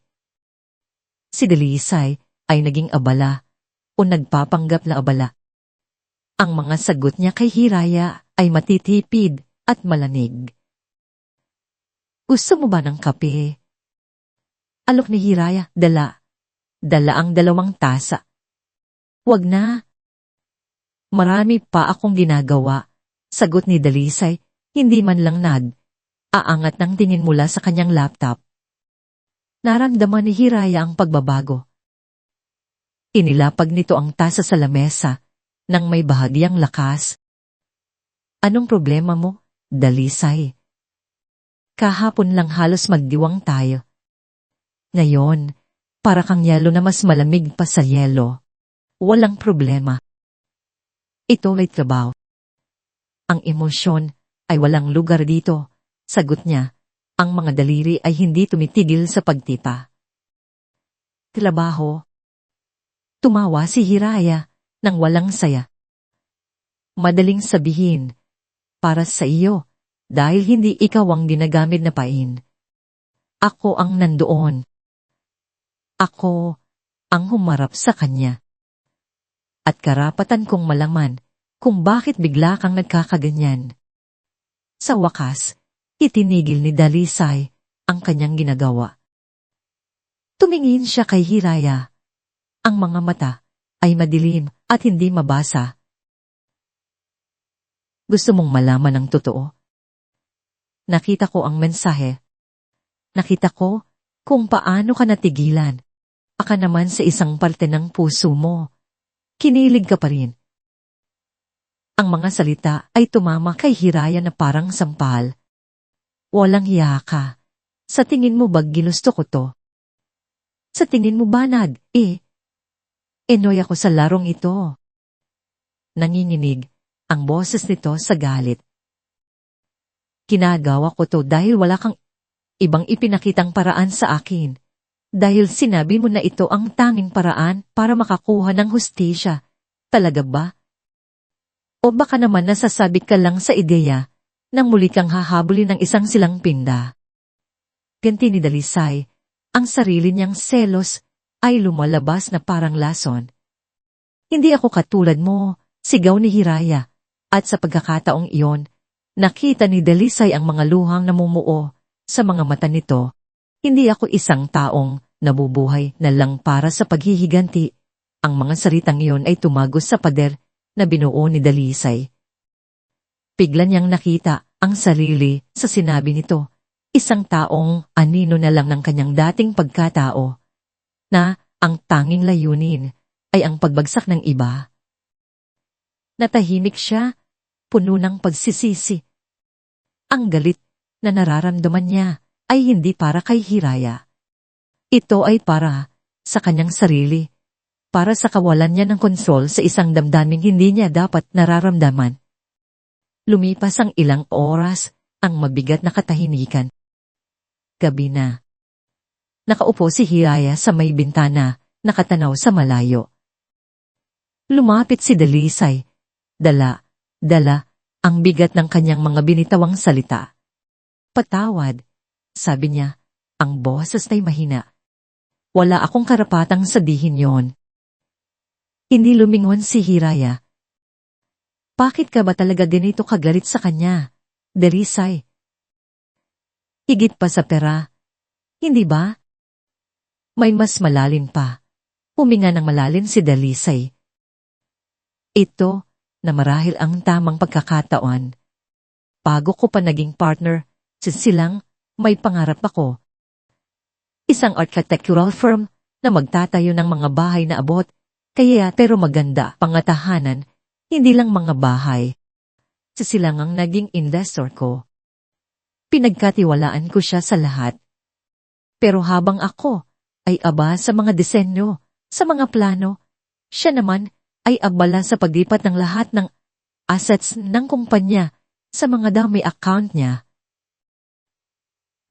S1: Si Dalisay ay naging abala o nagpapanggap na abala. Ang mga sagot niya kay Hiraya ay matitipid at malanig. Gusto mo ba ng kape? Alok ni Hiraya, dala. Dala ang 2 tasa. Wag na. Marami pa akong ginagawa. Sagot ni Dalisay, hindi man lang aangat ng tingin mula sa kanyang laptop. Naramdaman ni Hiraya ang pagbabago. Inilapag nito ang tasa sa lamesa nang may bahagyang lakas. Anong problema mo, Dalisay? Kahapon lang halos magdiwang tayo. Ngayon, para kang yelo na mas malamig pa sa yelo. Walang problema. Ito ay trabaho. Ang emosyon ay walang lugar dito, sagot niya. Ang mga daliri ay hindi tumitigil sa pagtita. Trabaho. Tumawa si Hiraya nang walang saya. Madaling sabihin, para sa iyo, dahil hindi ikaw ang ginagamit na pain. Ako ang nandoon. Ako ang humarap sa kanya. At karapatan kong malaman kung bakit bigla kang nagkakaganyan. Sa wakas, itinigil ni Dalisay ang kanyang ginagawa. Tumingin siya kay Hiraya. Ang mga mata ay madilim at hindi mabasa. Gusto mong malaman ang totoo? Nakita ko ang mensahe. Nakita ko kung paano ka natigilan. Aka naman sa isang parte ng puso mo. Kinilig ka pa rin. Ang mga salita ay tumama kay Hiraya na parang sampal. Walang hiya ka. Sa tingin mo ba ginusto ko to? Sa tingin mo ba enoy ako sa larong ito. Nanginginig ang boses nito sa galit. Kinagawa ko to dahil wala kang ibang ipinakitang paraan sa akin. Dahil sinabi mo na ito ang tanging paraan para makakuha ng hustisya. Talaga ba? O baka naman nasasabi ka lang sa ideya nang muli kang hahabulin ng isang silang pinda. Ganti ni Dalisay, ang sarili niyang selos ay lumalabas na parang lason. Hindi ako katulad mo, sigaw ni Hiraya, at sa pagkakataong iyon, nakita ni Dalisay ang mga luhang namumuo sa mga mata nito. Hindi ako isang taong nabubuhay na lang para sa paghihiganti. Ang mga salitang iyon ay tumagos sa pader na binuo ni Dalisay. Bigla niyang nakita ang sarili sa sinabi nito. Isang taong anino na lang ng kanyang dating pagkatao, na ang tanging layunin ay ang pagbagsak ng iba. Natahimik siya, puno ng pagsisisi. Ang galit na nararamdaman niya ay hindi para kay Hiraya. Ito ay para sa kanyang sarili, para sa kawalan niya ng kontrol sa isang damdaming hindi niya dapat nararamdaman. Lumipas ang ilang oras, ang mabigat na katahimikan. Gabi na. Nakaupo si Hiraya sa may bintana, nakatanaw sa malayo. Lumapit si Dalisay. Dala ang bigat ng kanyang mga binitawang salita. Patawad, sabi niya, ang boses ay mahina. Wala akong karapatang sabihin yon. Hindi lumingon si Hiraya. Bakit ka ba talaga ganito kagalit sa kanya, Dalisay? Higit pa sa pera, hindi ba? May mas malalim pa. Huminga ng malalim si Dalisay. Ito na marahil ang tamang pagkakataon. Bago ko pa naging partner, silang may pangarap ako. Isang architectural firm na magtatayo ng mga bahay na abot, kaya pero maganda pangatahanan, hindi lang mga bahay. Silang ang naging investor ko. Pinagkatiwalaan ko siya sa lahat. Pero habang ako ay aba sa mga disenyo, sa mga plano, siya naman ay abala sa paglipat ng lahat ng assets ng kumpanya sa mga dami account niya.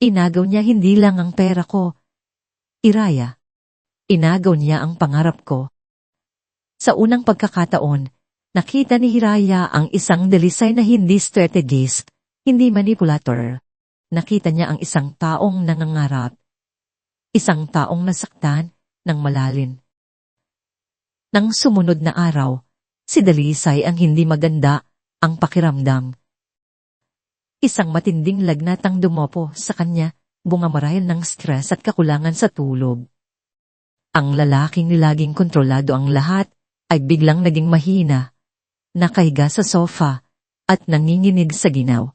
S1: Inagaw niya hindi lang ang pera ko, Hiraya. Inagaw niya ang pangarap ko. Sa unang pagkakataon, nakita ni Hiraya ang isang Dalisay na hindi strategist, hindi manipulator. Nakita niya ang isang taong nangangarap. Isang taong nasaktan ng malalim. Nang sumunod na araw, si Dalisay ang hindi maganda ang pakiramdam. Isang matinding lagnat ang dumopo sa kanya, bunga marahil ng stress at kakulangan sa tulog. Ang lalaking nilaging kontrolado ang lahat ay biglang naging mahina, nakahiga sa sofa at nanginginig sa ginaw.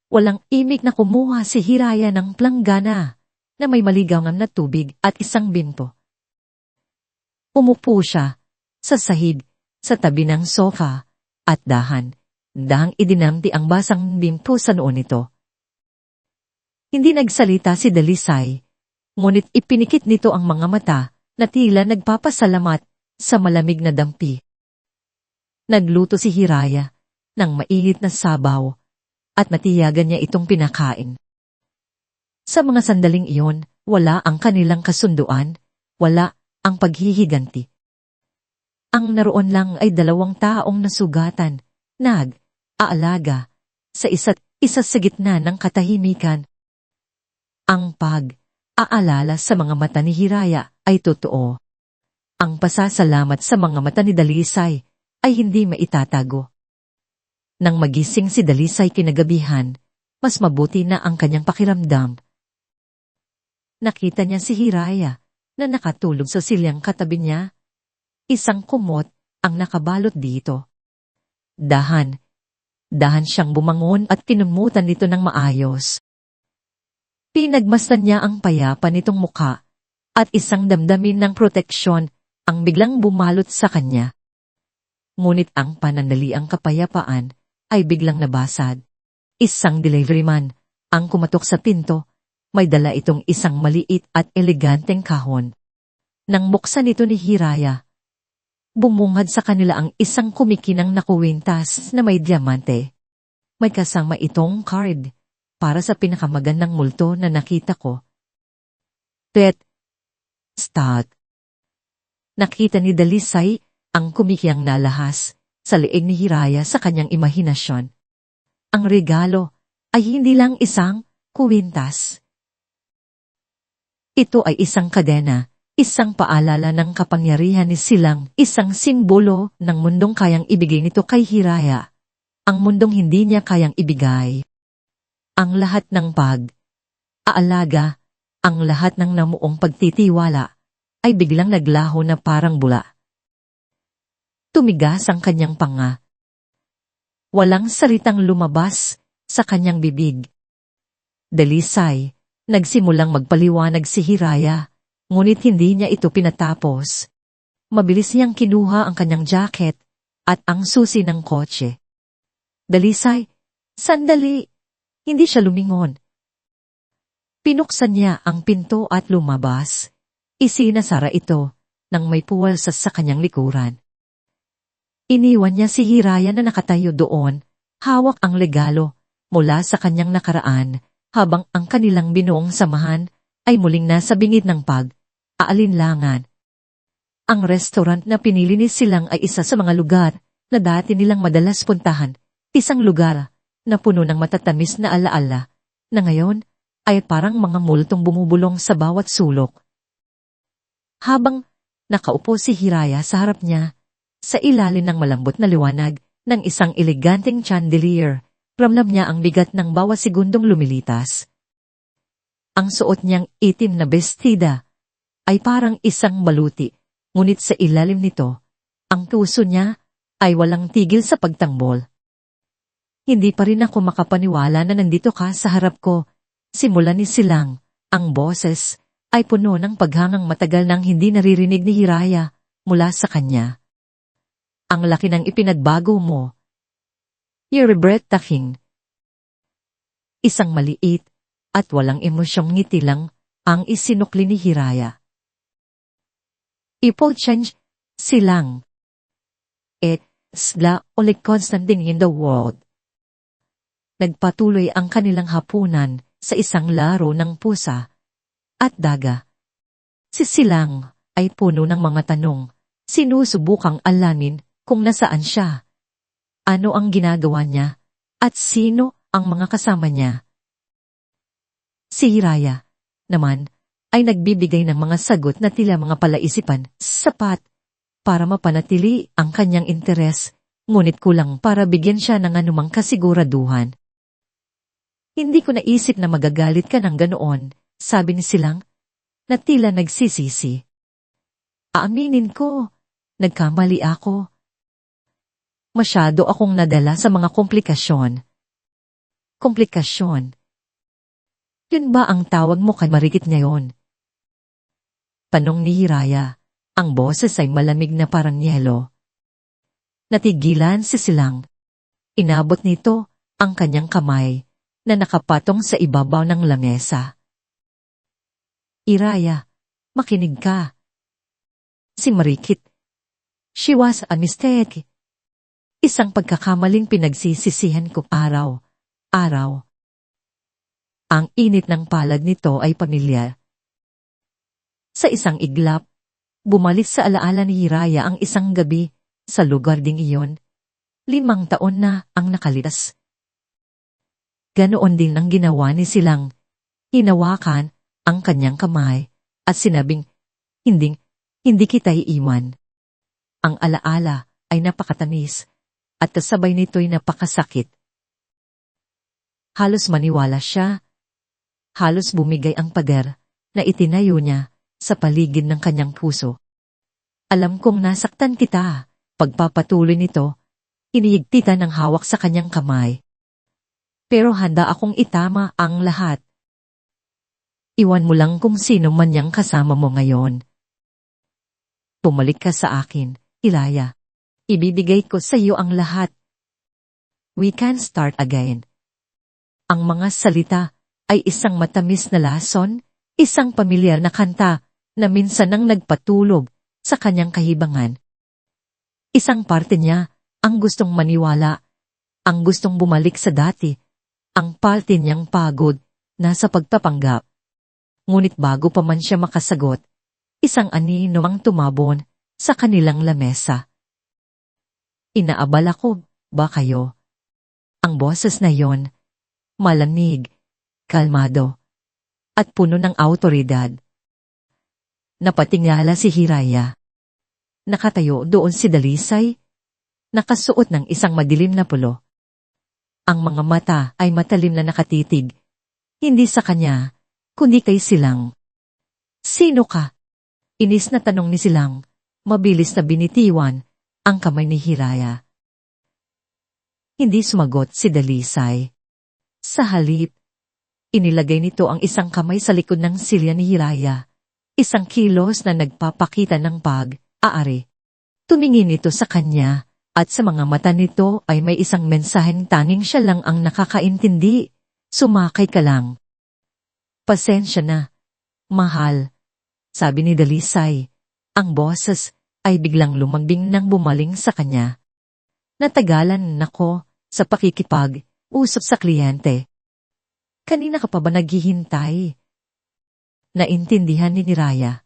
S1: Walang imik na kumuha si Hiraya ng planggana na may maligawan na tubig at isang bimpo. Umupo siya sa sahig sa tabi ng sofa at dahang idinamti ang basang bimpo sa noo nito. Hindi nagsalita si Dalisay, ngunit ipinikit nito ang mga mata na tila nagpapasalamat sa malamig na dampi. Nagluto si Hiraya ng mainit na sabaw at natiyagan niya itong pinakain. Sa mga sandaling iyon, wala ang kanilang kasunduan, wala ang paghihiganti. Ang naroon lang ay 2 taong nasugatan, nag-aalaga sa isa't isa sa gitna ng katahimikan. Ang pag-aalala sa mga mata ni Hiraya ay totoo. Ang pasasalamat sa mga mata ni Dalisay ay hindi maitatago. Nang magising si Dalisay kinagabihan, mas mabuti na ang kanyang pakiramdam. Nakita niya si Hiraya na nakatulog sa silyang katabi niya. Isang kumot ang nakabalot dito. Dahan siyang bumangon at kinumutan nito ng maayos. Pinagmasdan niya ang payapa nitong muka at isang damdamin ng proteksyon ang biglang bumalot sa kanya. Ngunit ang panandaliang kapayapaan ay biglang nabasag. Isang deliveryman ang kumatok sa pinto. May dala itong isang maliit at eleganteng kahon. Nang buksan ito ni Hiraya, bumungad sa kanila ang isang kumikinang na kwintas na may diamante. May kasama itong card para sa pinakamagandang multo na nakita ko. Pet Stud. Nakita ni Dalisay ang kumikiyang nalahas sa leeg ni Hiraya sa kanyang imahinasyon. Ang regalo ay hindi lang isang kwintas. Ito ay isang kadena, isang paalala ng kapangyarihan ni Silang, isang simbolo ng mundong kayang ibigay nito kay Hiraya. Ang mundong hindi niya kayang ibigay. Ang lahat ng pag-aalaga, ang lahat ng namuong pagtitiwala, ay biglang naglaho na parang bula. Tumigas ang kanyang panga. Walang salitang lumabas sa kanyang bibig. Dalisay, nagsimulang magpaliwanag si Hiraya, ngunit hindi niya ito pinatapos. Mabilis niyang kinuha ang kanyang jacket at ang susi ng kotse. Dalisay, sandali! Hindi siya lumingon. Pinuksan niya ang pinto at lumabas. Isinasara ito nang may puwalsas sa kanyang likuran. Iniwan niya si Hiraya na nakatayo doon, hawak ang regalo mula sa kanyang nakaraan, habang ang kanilang binuong samahan ay muling nasa bingid ng pag-aalinlangan. Ang restaurant na pinili ni Silang ay isa sa mga lugar na dati nilang madalas puntahan, isang lugar na puno ng matatamis na alaala, na ngayon ay parang mga multong bumubulong sa bawat sulok. Habang nakaupo si Hiraya sa harap niya, sa ilalim ng malambot na liwanag ng isang eleganteng chandelier, ramdam niya ang bigat ng bawat segundong lumilitas. Ang suot niyang itim na bestida ay parang isang baluti, ngunit sa ilalim nito, ang puso niya ay walang tigil sa pagtanggol. Hindi pa rin ako makapaniwala na nandito ka sa harap ko. Simula ni Silang, ang boses ay puno ng paghangang matagal nang hindi naririnig ni Hiraya mula sa kanya. Ang laki ng ipinagbago mo. You're breathtaking. Isang maliit at walang emosyong ngiti lang ang isinukli ni Hiraya. People change, Silang. It's the only constant thing in the world. Nagpatuloy ang kanilang hapunan sa isang laro ng pusa at daga. Si Silang ay puno ng mga tanong, sinusubukang alamin kung nasaan siya, ano ang ginagawa niya, at sino ang mga kasama niya. Si Hiraya naman ay nagbibigay ng mga sagot na tila mga palaisipan, sapat para mapanatili ang kanyang interes, ngunit kulang para bigyan siya ng anumang kasiguraduhan. Hindi ko naisip na magagalit ka ng ganoon, sabi ni Silang, na tila nagsisisi. Aaminin ko, nagkamali ako. Masyado akong nadala sa mga komplikasyon. Komplikasyon? Yun ba ang tawag mo kay Marikit ngayon? Tanong ni Hiraya, ang boses ay malamig na parang yelo. Natigilan si Silang. Inabot nito ang kanyang kamay na nakapatong sa ibabaw ng lamesa. Hiraya, makinig ka. Si Marikit. She was a mistake. Isang pagkakamaling pinagsisisihan ko araw. Ang init ng palad nito ay pamilya. Sa isang iglap, bumalik sa alaala ni Hiraya ang isang gabi sa lugar ding iyon. 5 taon na ang nakalitas. Ganoon din ang ginawa ni Silang. Hinawakan ang kanyang kamay at sinabing, hindi kita iiwan. Ang alaala ay napakatamis at kasabay nito'y napakasakit. Halos maniwala siya. Halos bumigay ang pader na itinayo niya sa paligid ng kanyang puso. Alam kong nasaktan kita, pagpapatuloy nito, iniyigtitan ng hawak sa kanyang kamay. Pero handa akong itama ang lahat. Iwan mo lang kung sino man yang kasama mo ngayon. Pumalik ka sa akin, Hiraya. Ibibigay ko sa iyo ang lahat. We can start again. Ang mga salita ay isang matamis na lason, isang pamilyar na kanta na minsan nang nagpatulog sa kanyang kahibangan. Isang parte niya ang gustong maniwala, ang gustong bumalik sa dati, ang parte niyang pagod na sa pagpapanggap. Ngunit bago pa man siya makasagot, isang anino ang tumabon sa kanilang lamesa. Inaabala ko ba kayo? Ang boses na yon, malamig, kalmado, at puno ng awtoridad. Napatingala si Hiraya. Nakatayo doon si Dalisay, nakasuot ng isang madilim na pulo. Ang mga mata ay matalim na nakatitig, hindi sa kanya, kundi kay Silang. Sino ka? Inis na tanong ni Silang, mabilis na binitiwan ang kamay ni Hiraya. Hindi sumagot si Dalisay. Sa halip, inilagay nito ang isang kamay sa likod ng silya ni Hiraya, isang kilos na nagpapakita ng pag-aari. Tumingin ito sa kanya, at sa mga mata nito ay may isang mensaheng tanging siya lang ang nakakaintindi. Sumakay ka lang. Pasensya na, mahal, sabi ni Dalisay. Ang boses ay biglang lumambing nang bumaling sa kanya. Natagalan nako sa pakikipag-usap sa kliyente. Kanina ka pa ba naghihintay? Naintindihan ni Hiraya.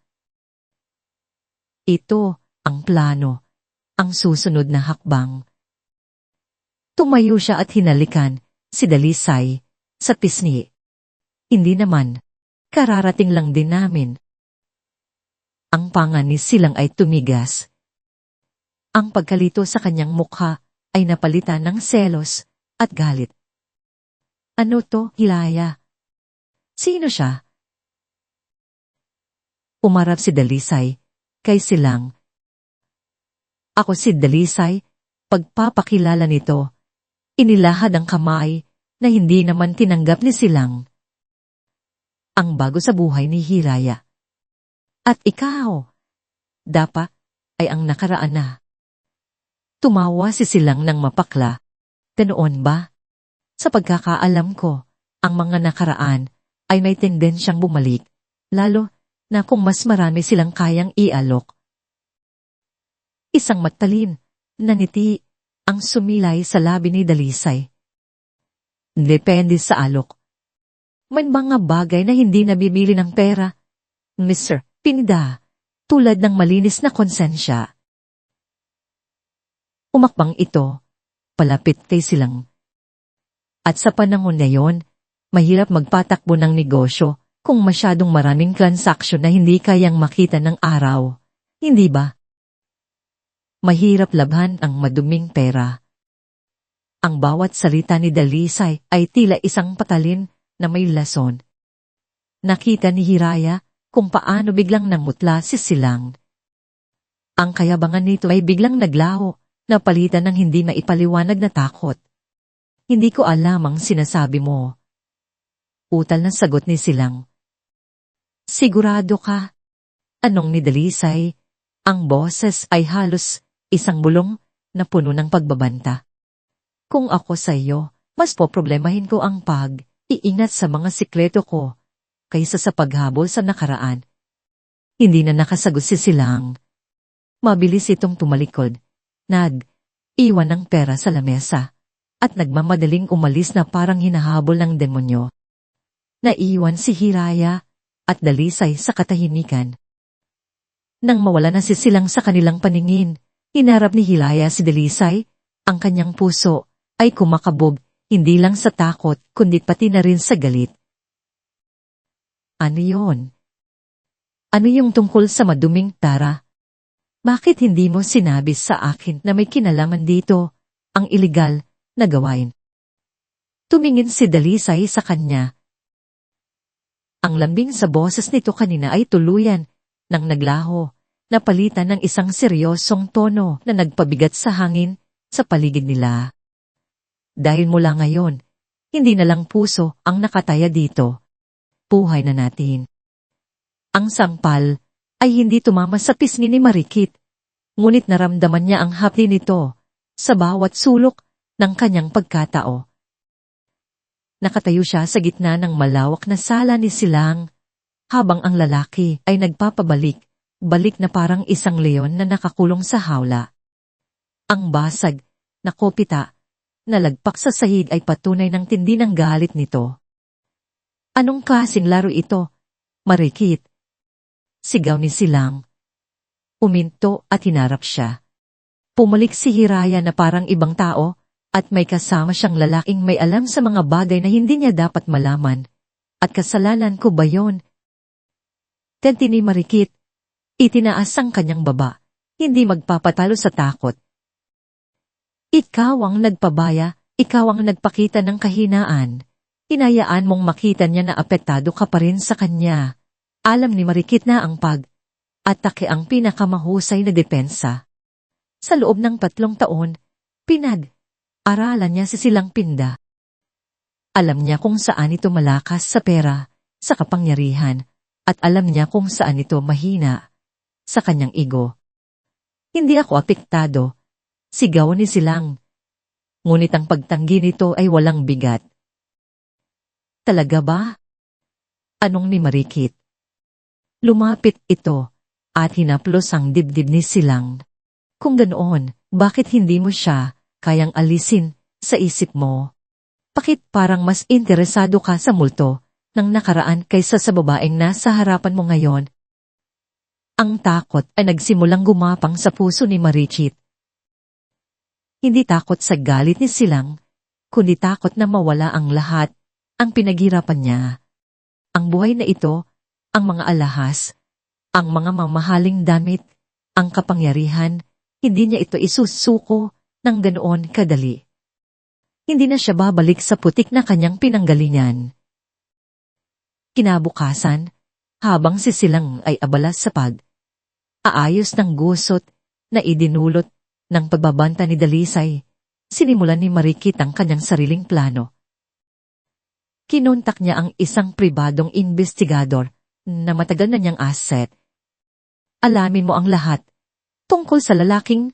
S1: Ito ang plano, ang susunod na hakbang. Tumayo siya at hinalikan si Dalisay sa pisngi. Hindi naman, kararating lang din namin. Ang panga ni Silang ay tumigas. Ang pagkalito sa kanyang mukha ay napalitan ng selos at galit. Ano to, Hiraya? Sino siya? Umarap si Dalisay kay Silang. Ako si Dalisay, pagpapakilala nito. Inilahad ang kamay na hindi naman tinanggap ni Silang. Ang bago sa buhay ni Hiraya. At ikaw, dapa ay ang nakaraan na. Tumawa si Silang ng mapakla. Ganoon ba? Sa pagkakaalam ko, ang mga nakaraan ay may tendensyang bumalik, lalo na kung mas marami silang kayang ialok. Isang matalim na ngiti ang sumilay sa labi ni Dalisay. Depende sa alok. May mga bagay na hindi nabibili ng pera, Mr. Pinda, tulad ng malinis na konsensya. Umakbang ito, palapit kay Silang. At sa panahon na yon, mahirap magpatakbo ng negosyo kung masyadong maraming transaksyon na hindi kayang makita ng araw. Hindi ba? Mahirap labhan ang maduming pera. Ang bawat salita ni Dalisay ay tila isang patalin na may lason. Nakita ni Hiraya kung paano biglang namutla si Silang. Ang kayabangan nito ay biglang naglaho, napalitan ng hindi maipaliwanag na takot. Hindi ko alam ang sinasabi mo. Utal na sagot ni Silang. Sigurado ka? Anong ni Dalisay? Ang boses ay halos isang bulong na puno ng pagbabanta. Kung ako sa iyo, mas poproblemahin ko ang pag-iingat sa mga sikreto ko kaysa sa paghabol sa nakaraan. Hindi na nakasagot si Silang. Mabilis itong tumalikod. Nag-iwan ng pera sa lamesa at nagmamadaling umalis na parang hinahabol ng demonyo. Naiwan si Hiraya at Dalisay sa katahimikan. Nang mawala na si Silang sa kanilang paningin, hinarap ni Hiraya si Dalisay. Ang kanyang puso ay kumakabog, hindi lang sa takot kundi pati na rin sa galit. Ano yon? Ano yung tungkol sa maduming tara? Bakit hindi mo sinabi sa akin na may kinalaman dito, ang iligal na gawain? Tumingin si Dalisay sa kanya. Ang lambing sa boses nito kanina ay tuluyan nang naglaho, napalitan ng isang seryosong tono na nagpabigat sa hangin sa paligid nila. Dahil mula ngayon, hindi na lang puso ang nakataya dito. Buhay na natin. Ang sampal ay hindi tumama sa pisngi ni Marikit, ngunit naramdaman niya ang hapdi nito sa bawat sulok ng kanyang pagkatao. Nakatayo siya sa gitna ng malawak na sala ni Silang, habang ang lalaki ay nagpapabalik-balik na parang isang leon na nakakulong sa hawla. Ang basag na kopita na lagpak sa sahig ay patunay ng tindi ng galit nito. Anong klaseng laro ito, Marikit? Sigaw ni Silang. Uminto at hinarap siya. Pumalik si Hiraya na parang ibang tao at may kasama siyang lalaking may alam sa mga bagay na hindi niya dapat malaman. At kasalanan ko ba yon? Tenti ni Marikit, itinaas ang kanyang baba, hindi magpapatalo sa takot. Ikaw ang nagpabaya, ikaw ang nagpakita ng kahinaan. Hinayaan mong makita niya na apektado ka pa rin sa kanya. Alam ni Marikit na ang pag-atake ang pinakamahusay na depensa. Sa loob ng 3 taon, pinag-aralan niya si Silang Pinda. Alam niya kung saan ito malakas sa pera, sa kapangyarihan, at alam niya kung saan ito mahina, sa kanyang ego. Hindi ako apektado, sigaw ni Silang. Ngunit ang pagtanggi nito ay walang bigat. Talaga ba? Anong ni Marikit? Lumapit ito at hinaplos ang dibdib ni Silang. Kung ganoon, bakit hindi mo siya kayang alisin sa isip mo? Bakit parang mas interesado ka sa multo ng nakaraan kaysa sa babaeng nasa harapan mo ngayon? Ang takot ay nagsimulang gumapang sa puso ni Marikit. Hindi takot sa galit ni Silang, kundi takot na mawala ang lahat, ang pinaghirapan niya. Ang buhay na ito, ang mga alahas, ang mga mamahaling damit, ang kapangyarihan, hindi niya ito isusuko ng ganoon kadali. Hindi na siya babalik sa putik na kanyang pinanggalingan. Kinabukasan, habang si Silang ay abala sa pag-aayos ng gusot na idinulot ng pagbabanta ni Dalisay, sinimulan ni Marikit ang kanyang sariling plano. Kinontak niya ang isang pribadong investigador na matagal na niyang asset. Alamin mo ang lahat tungkol sa lalaking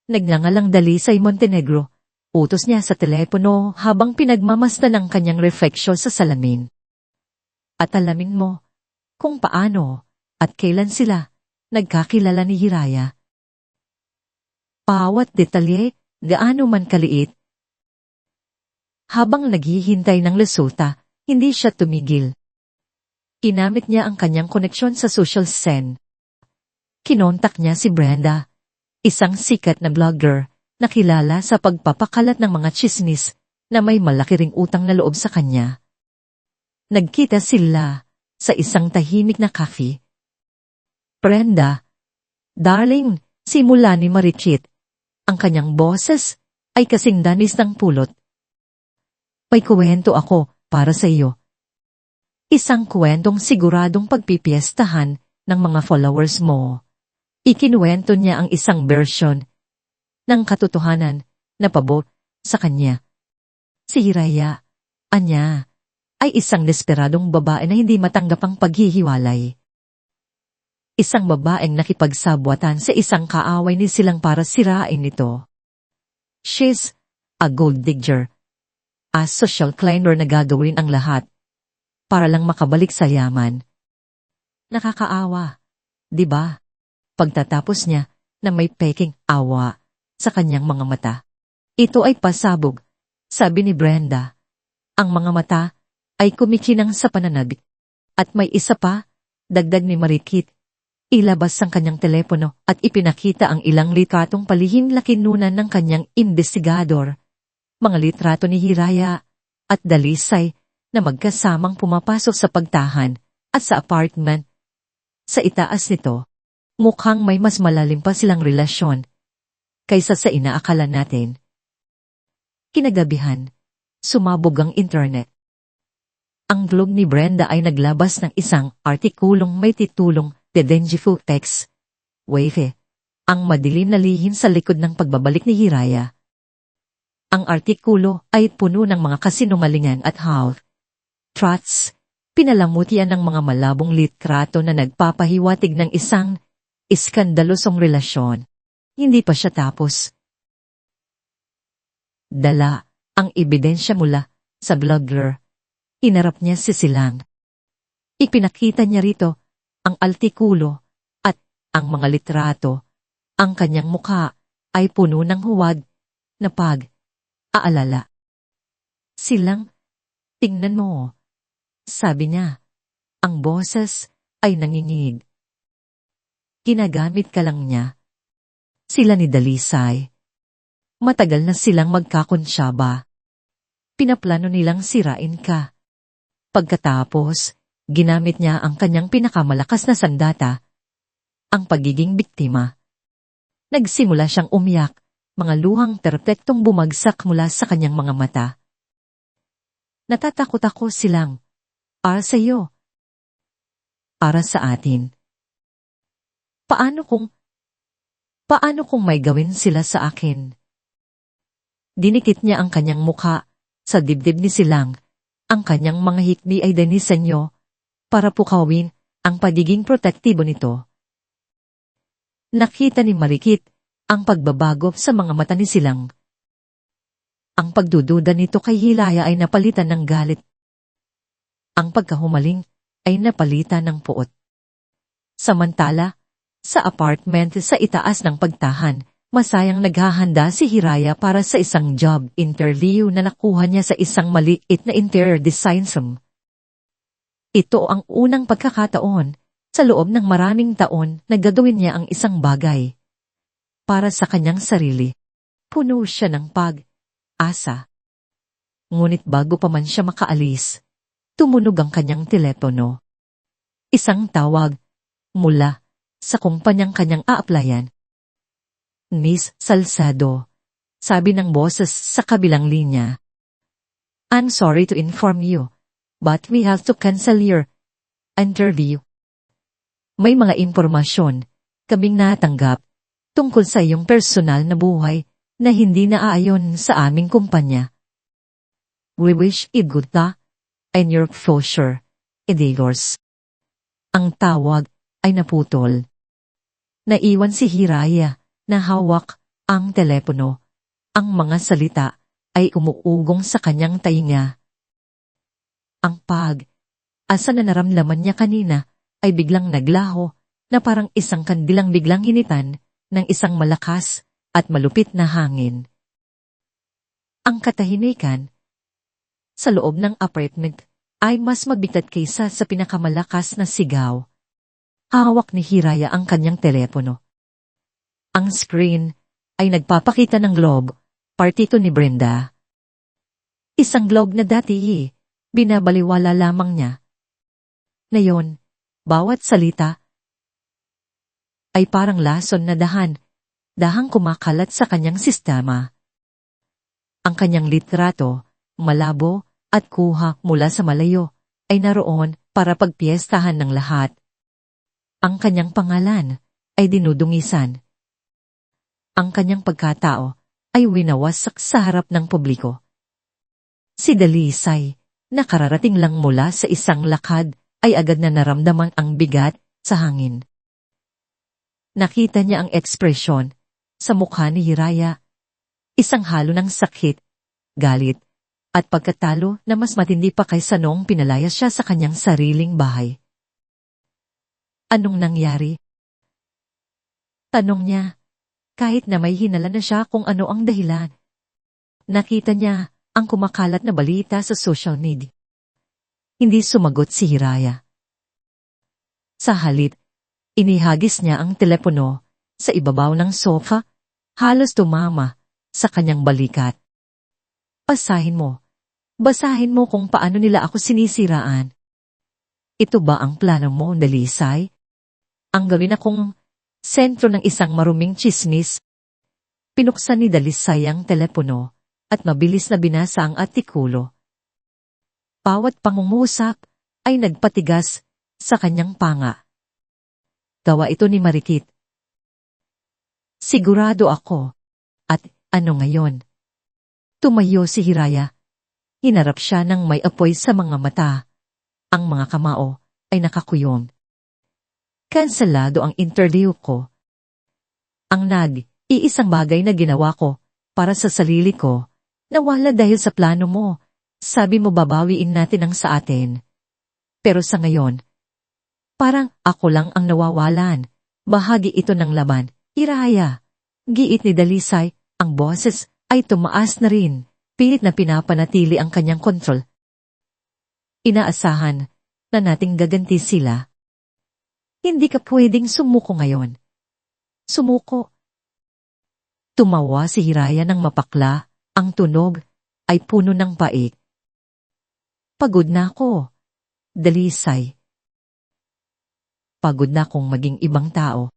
S1: nagngangalang Dalisay Montenegro. Utos niya sa telepono habang pinagmamasdan ang kanyang refleksyon sa salamin. At alamin mo kung paano at kailan sila nagkakilala ni Hiraya. Bawat detalye, gaano man kaliit. Habang naghihintay ng resulta, hindi siya tumigil. Ginamit niya ang kanyang koneksyon sa social scene. Kinontak niya si Brenda, isang sikat na vlogger na kilala sa pagpapakalat ng mga tsismis na may malaki ring utang na loob sa kanya. Nagkita sila sa isang tahimik na cafe. Brenda, darling, Simula ni Marikit. Ang kanyang boses ay kasing danis ng pulot. May kuwento ako para sa iyo. Isang kwentong siguradong pagpipiestahan ng mga followers mo. Ikinuwento niya ang isang version ng katotohanan na pabor sa kanya. Si Hiraya, anya, ay isang desperadong babae na hindi matanggap ang paghihiwalay. Isang babaeng nakipagsabwatan sa isang kaaway ni silang para sirain ito. She's a gold digger, a social climber na gagawin ang lahat para lang makabalik sa yaman. Nakakaawa, di ba? Pagtatapos niya na may peking awa sa kanyang mga mata. Ito ay pasabog, sabi ni Brenda. Ang mga mata ay kumikinang sa pananabik. At may isa pa, dagdag ni Marikit. Ilabas ang kanyang telepono at ipinakita ang ilang litratong palihim lakinunan ng kanyang investigador. Mga litrato ni Hiraya at Dalisay na magkasamang pumapasok sa pagtahan at sa apartment. Sa itaas nito, mukhang may mas malalim pa silang relasyon kaysa sa inaakala natin. Kinagabihan, sumabog ang internet. Ang blog ni Brenda ay naglabas ng isang artikulong may titulong The Denjifu Text, Wave, ang madilim na lihim sa likod ng pagbabalik ni Hiraya. Ang artikulo ay puno ng mga kasinungalingan at half-truths, pinalamutian ng mga malabong litrato na nagpapahiwatig ng isang iskandalosong relasyon. Hindi pa siya tapos. Dala ang ebidensya mula sa blogger. Inarap niya si Silang. Ipinakita niya rito ang artikulo at ang mga litrato. Ang kanyang mukha ay puno ng huwag na pag-aalala. Silang, tingnan mo, sabi niya. Ang boses ay nanginginig. Ginagamit ka lang niya. Sila ni Dalisay. Matagal na silang magkakonsyaba. Pinaplano nilang sirain ka. Pagkatapos, ginamit niya ang kanyang pinakamalakas na sandata, ang pagiging biktima. Nagsimula siyang umiyak, mga luhang perpektong bumagsak mula sa kanyang mga mata. Natatakot ako, Silang. Para sa iyo. Para sa atin. Paano kung may gawin sila sa akin? Dinikit niya ang kanyang mukha sa dibdib ni Silang. Ang kanyang mga hikbi ay dinisan niyo para pukawin ang pagiging protektibo nito. Nakita ni Marikit ang pagbabago sa mga mata ni Silang. Ang pagdududa nito kay Hiraya ay napalitan ng galit. Ang pagkahumaling ay napalitan ng puot. Samantala, sa apartment sa itaas ng pagtahan, masayang naghahanda si Hiraya para sa isang job interview na nakuha niya sa isang maliit na interior design firm. Ito ang unang pagkakataon sa loob ng maraming taon na gagawin niya ang isang bagay. Para sa kanyang sarili, puno siya ng pag-asa. Ngunit bago pa man siya makaalis, tumunog ang kanyang telepono. Isang tawag mula sa kumpanyang kanyang aaplayan. Miss Salsado, sabi ng boses sa kabilang linya. I'm sorry to inform you, but we have to cancel your interview. May mga impormasyon kaming natanggap tungkol sa iyong personal na buhay na hindi naaayon sa aming kumpanya. We wish you good luck and your future endeavors. Ang tawag ay naputol. Naiwan si Hiraya na hawak ang telepono. Ang mga salita ay umuugong sa kanyang tainga. Ang pag-asa na naramdaman niya kanina ay biglang naglaho na parang isang kandilang biglang hinitan ng isang malakas at malupit na hangin. Ang katahimikan sa loob ng apartment ay mas mabigat kaysa sa pinakamalakas na sigaw. Hawak ni Hiraya ang kanyang telepono. Ang screen ay nagpapakita ng globe, partito ni Brenda. Isang globe na dati binabaliwala lamang niya. Ngayon, bawat salita ay parang lason na dahan dahang kumakalat sa kanyang sistema. Ang kanyang litrato, malabo at kuha mula sa malayo, ay naroon para pagpiestahan ng lahat. Ang kanyang pangalan ay dinudungisan. Ang kanyang pagkatao ay winawasak sa harap ng publiko. Si Dalisay, nakararating lang mula sa isang lakad, ay agad na naramdaman ang bigat sa hangin. Nakita niya ang ekspresyon sa mukha ni Hiraya, isang halo ng sakit, galit, at pagkatalo na mas matindi pa kaysa noong pinalayas siya sa kanyang sariling bahay. Anong nangyari? Tanong niya, kahit na may hinala na siya kung ano ang dahilan. Nakita niya ang kumakalat na balita sa social media. Hindi sumagot si Hiraya. Sa halip, inihagis niya ang telepono sa ibabaw ng sofa, halos tumama sa kanyang balikat. Basahin mo kung paano nila ako sinisiraan. Ito ba ang plano mo, Dalisay? Ang gawin akong sentro ng isang maruming tsismis. Pinuksan ni Dalisay ang telepono at mabilis na binasa ang artikulo. Bawat pangungusap ay nagpatigas sa kanyang panga. Gawa ito ni Marikit. Sigurado ako. At ano ngayon? Tumayo si Hiraya. Hinarap siya ng may apoy sa mga mata. Ang mga kamao ay nakakuyom. Kanselado ang interview ko. Ang iisang bagay na ginawa ko para sa sarili ko, nawala dahil sa plano mo. Sabi mo babawiin natin ang sa atin. Pero sa ngayon, parang ako lang ang nawawalan. Bahagi ito ng laban. Hiraya. Giit ni Dalisay, ang boses ay tumaas na rin. Pilit na pinapanatili ang kanyang kontrol. Inaasahan na nating gaganti sila. Hindi ka pwedeng sumuko ngayon. Sumuko. Tumawa si Hiraya ng mapakla, ang tunog ay puno ng paik. Pagod na ako, Dalisay. Pagod na akong maging ibang tao.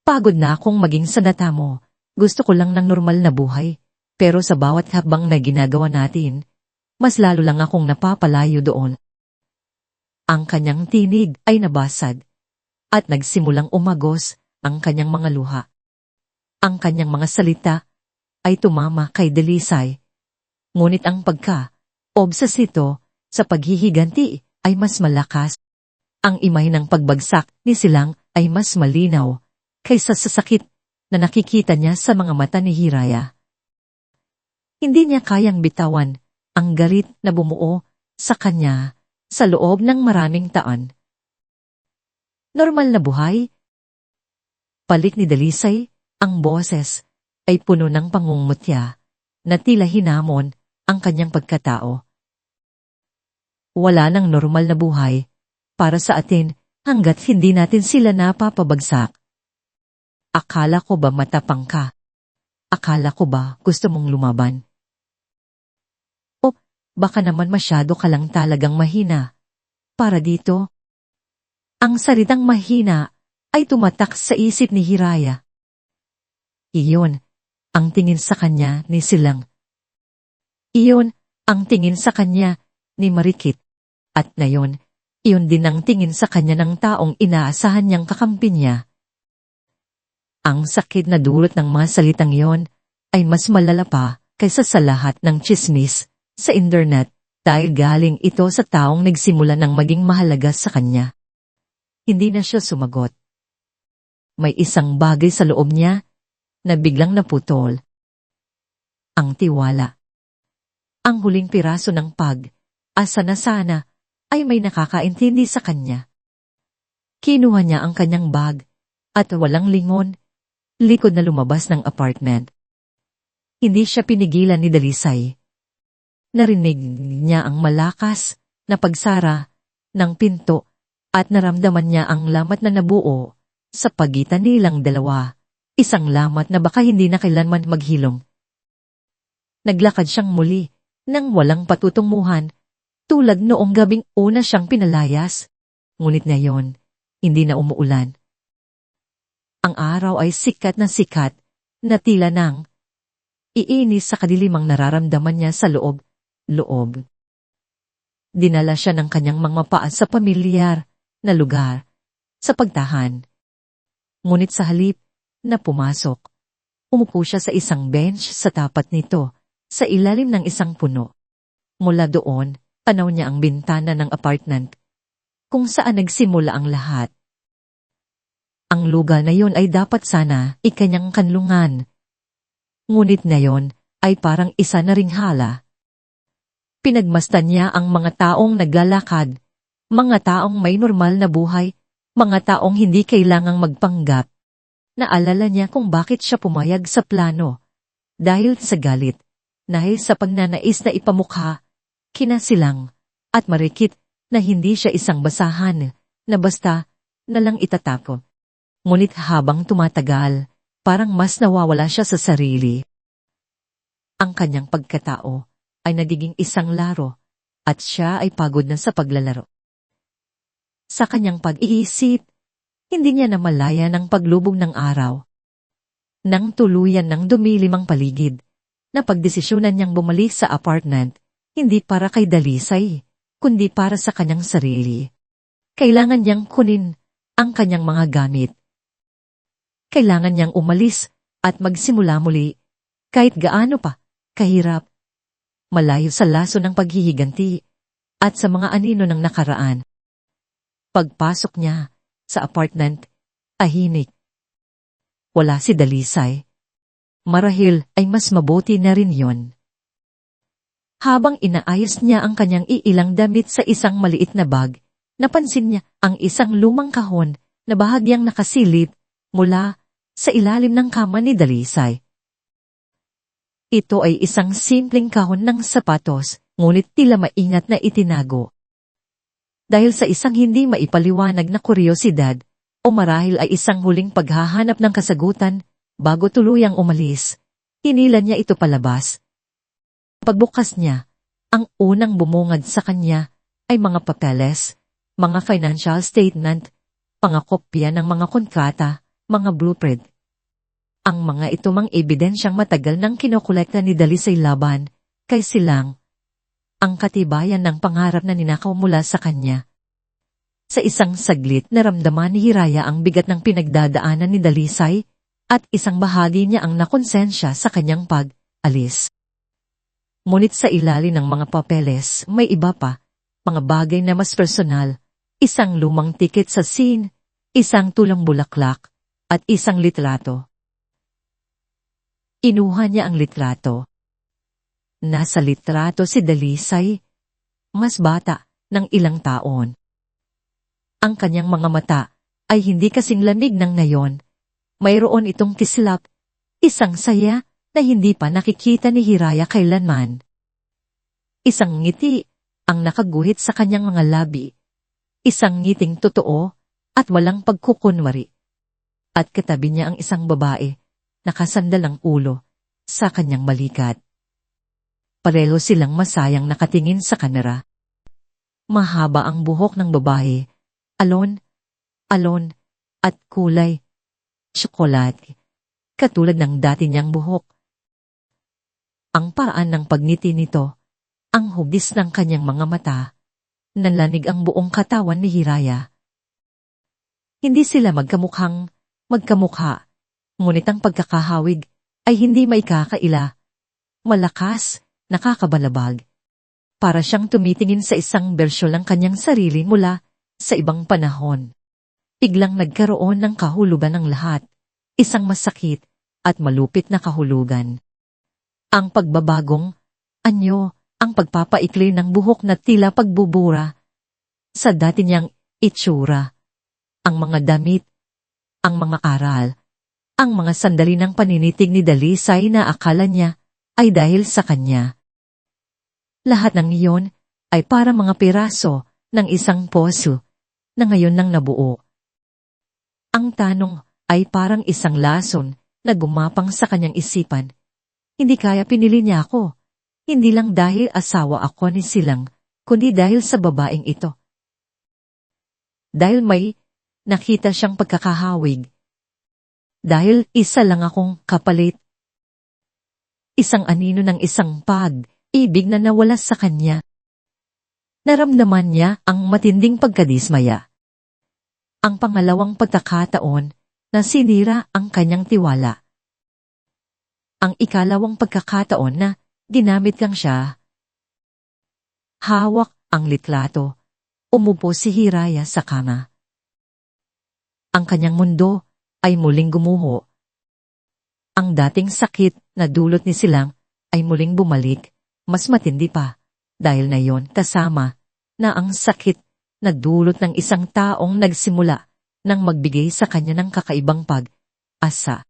S1: Pagod na akong maging sanata mo. Gusto ko lang ng normal na buhay. Pero sa bawat habang na ginagawa natin, mas lalo lang akong napapalayo doon. Ang kanyang tinig ay nabasag at nagsimulang umagos ang kanyang mga luha. Ang kanyang mga salita ay tumama kay Dalisay. Ngunit ang pagka-obsesito sa paghihiganti ay mas malakas. Ang imay ng pagbagsak ni Silang ay mas malinaw kaysa sa sakit na nakikita niya sa mga mata ni Hiraya. Hindi niya kayang bitawan ang galit na bumuo sa kanya sa loob ng maraming taon. Normal na buhay? Palik ni Dalisay, ang boses ay puno ng pangungmutya na tila hinamon ang kanyang pagkatao. Wala nang normal na buhay para sa atin hanggat hindi natin sila napapabagsak. Akala ko ba matapang ka? Akala ko ba gusto mong lumaban? O baka naman masyado ka lang talagang mahina. Para dito, ang salitang mahina ay tumatak sa isip ni Hiraya. Iyon ang tingin sa kanya ni Silang. Iyon ang tingin sa kanya ni Marikit. At ngayon, iyon din ang tingin sa kanya ng taong inaasahan niyang kakampi niya. Ang sakit na dulot ng mga salitang iyon ay mas malala pa kaysa sa lahat ng tsismis sa internet dahil galing ito sa taong nagsimula ng maging mahalaga sa kanya. Hindi na siya sumagot. May isang bagay sa loob niya na biglang naputol. Ang tiwala. Ang huling piraso ng pag-asa na sana ay may nakakaintindi sa kanya. Kinuha niya ang kanyang bag at walang lingon, likod na lumabas ng apartment. Hindi siya pinigilan ni Dalisay. Narinig niya ang malakas na pagsara ng pinto at naramdaman niya ang lamat na nabuo sa pagitan nilang dalawa, isang lamat na baka hindi na kailanman maghilom. Naglakad siyang muli nang walang patutunguhan, tulad noong gabing una siyang pinalayas. Ngunit ngayon, hindi na umuulan. Ang araw ay sikat na sikat na tila nang iinis sa kadilimang nararamdaman niya sa loob. Dinala siya ng kanyang mga mapaa sa pamilyar na lugar, sa pagtahan. Ngunit sa halip na pumasok, umupo siya sa isang bench sa tapat nito, sa ilalim ng isang puno. Mula doon, tanaw niya ang bintana ng apartment, kung saan nagsimula ang lahat. Ang lugar na yon ay dapat sana ikanyang kanlungan. Ngunit ngayon ay parang isa na ring hala. Pinagmasdan niya ang mga taong naglalakad, mga taong may normal na buhay, mga taong hindi kailangang magpanggap. Naalala niya kung bakit siya pumayag sa plano. Dahil sa galit, dahil sa pagnanais na ipamukha, kinasilang, at marikit na hindi siya isang basahan, na basta na lang itatako. Ngunit habang tumatagal, parang mas nawawala siya sa sarili. Ang kanyang pagkatao ay nagiging isang laro, at siya ay pagod na sa paglalaro. Sa kanyang pag-iisip, hindi niya namalaya ng paglubog ng araw. Nang tuluyan ng dumilim ang paligid, napagdesisyonan niyang bumalik sa apartment, hindi para kay Dalisay, kundi para sa kanyang sarili. Kailangan niyang kunin ang kanyang mga gamit. Kailangan niyang umalis at magsimula muli, kahit gaano pa kahirap, malayo sa laso ng paghihiganti at sa mga anino ng nakaraan. Pagpasok niya sa apartment, tahimik. Wala si Dalisay. Marahil ay mas mabuti na rin yon. Habang inaayos niya ang kanyang iilang damit sa isang maliit na bag, napansin niya ang isang lumang kahon na bahagyang nakasilip mula sa ilalim ng kama ni Dalisay. Ito ay isang simpleng kahon ng sapatos, ngunit tila maingat na itinago. Dahil sa isang hindi maipaliwanag na kuryosidad, o marahil ay isang huling paghahanap ng kasagutan, bago tuluyang umalis, hinila niya ito palabas. Pagbukas niya, ang unang bumungad sa kanya ay mga papeles, mga financial statement, mga kopya ng mga kontrata, mga blueprint. Ang mga ito mang ebidensyang matagal nang kinokolekta ni Dalisay laban kay Silang, ang katibayan ng pangarap na ninakaw mula sa kanya. Sa isang saglit naramdaman ni Hiraya ang bigat ng pinagdadaanan ni Dalisay at isang bahagi niya ang nakonsensya sa kanyang pag-alis. Ngunit sa ilalim ng mga papeles may iba pa, mga bagay na mas personal, isang lumang tiket sa scene, isang tulang bulaklak, at isang litrato. Inuha niya ang litrato. Nasa litrato si Dalisay, mas bata ng ilang taon. Ang kanyang mga mata ay hindi kasing lamig ng ngayon. Mayroon itong kislap, isang saya na hindi pa nakikita ni Hiraya kailanman. Isang ngiti ang nakaguhit sa kanyang mga labi. Isang ngiting totoo at walang pagkukunwari. At katabi niya ang isang babae, nakasandal ang ulo sa kanyang balikat. Pareho silang masayang nakatingin sa kamera. Mahaba ang buhok ng babae, alon, at kulay tsokolate, katulad ng dati niyang buhok. Ang paraan ng pagngiti nito, ang hugis ng kanyang mga mata, nanlanig ang buong katawan ni Hiraya. Hindi sila magkamukha, ngunit ang pagkakahawig ay hindi maikakaila. Malakas, nakakabalabag. Para siyang tumitingin sa isang bersyon ng kanyang sarili mula sa ibang panahon. Biglang nagkaroon ng kahulugan ng lahat, isang masakit at malupit na kahulugan. Ang pagbabagong anyo, ang pagpapaikli ng buhok na tila pagbubura sa dati niyang itsura, ang mga damit, ang mga aral, ang mga sandali ng paninitig ni Dalisay na akala niya ay dahil sa kanya. Lahat ng iyon ay para mga piraso ng isang puso na ngayon nang nabuo. Ang tanong ay parang isang lason na gumapang sa kanyang isipan. Hindi kaya pinili niya ako. Hindi lang dahil asawa ako ni Silang, kundi dahil sa babaeng ito. Dahil may nakita siyang pagkakahawig. dahil isa lang akong kapalit. Isang anino ng isang pag-ibig na nawala sa kanya. Naramdaman niya ang matinding pagkadismaya. Ang pangalawang pagkakataon na sinira ang kanyang tiwala. Ang ikalawang pagkakataon na ginamit lang siya. Hawak ang litrato. Umupo si Hiraya sa kama. Ang kanyang mundo ay muling gumuho. Ang dating sakit na dulot ni Silang ay muling bumalik, mas matindi pa, dahil na yon kasama na ang sakit na dulot ng isang taong nagsimula nang magbigay sa kanya ng kakaibang pag-asa.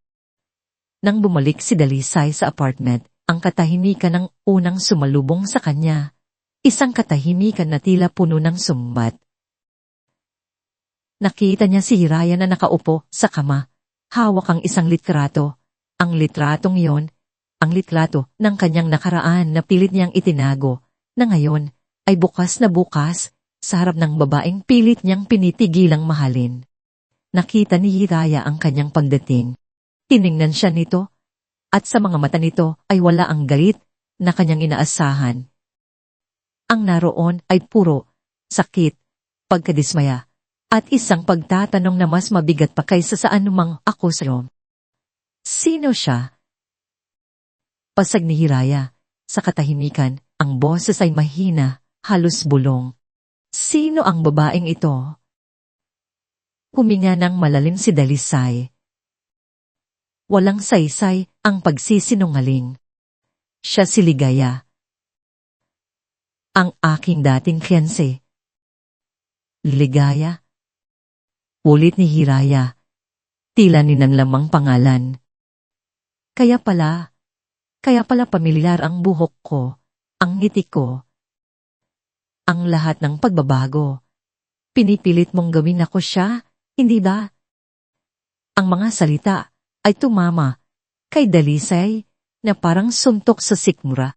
S1: Nang bumalik si Dalisay sa apartment, ang katahimikan ng unang sumalubong sa kanya. Isang katahimikan na tila puno ng sumbat. Nakita niya si Hiraya na nakaupo sa kama, hawak ang isang litrato. Ang litratong yon, ang litrato ng kanyang nakaraan na pilit niyang itinago, na ngayon ay bukas na bukas sa harap ng babaeng pilit niyang pinitigilang mahalin. Nakita ni Hiraya ang kanyang pagdating. Tiningnan siya nito, at sa mga mata nito ay wala ang galit na kanyang inaasahan. Ang naroon ay puro sakit, pagkadismaya, at isang pagtatanong na mas mabigat pa kaysa sa anumang akusasyon. Sino siya? Pasag ni Hiraya. Sa katahimikan, ang boses ay mahina, halos bulong. Sino ang babaeng ito? Huminga ng malalim si Dalisay. Walang saysay ang pagsisinungaling. Siya si Ligaya. Ang aking dating fiancé. Ligaya? Ulit ni Hiraya. Tila ninanlamang pangalan. Kaya pala pamilyar ang buhok ko, ang ngiti ko. Ang lahat ng pagbabago. Pinipilit mong gawin ako siya, hindi ba? Ang mga salita ay tumama kay Dalisay na parang suntok sa sikmura.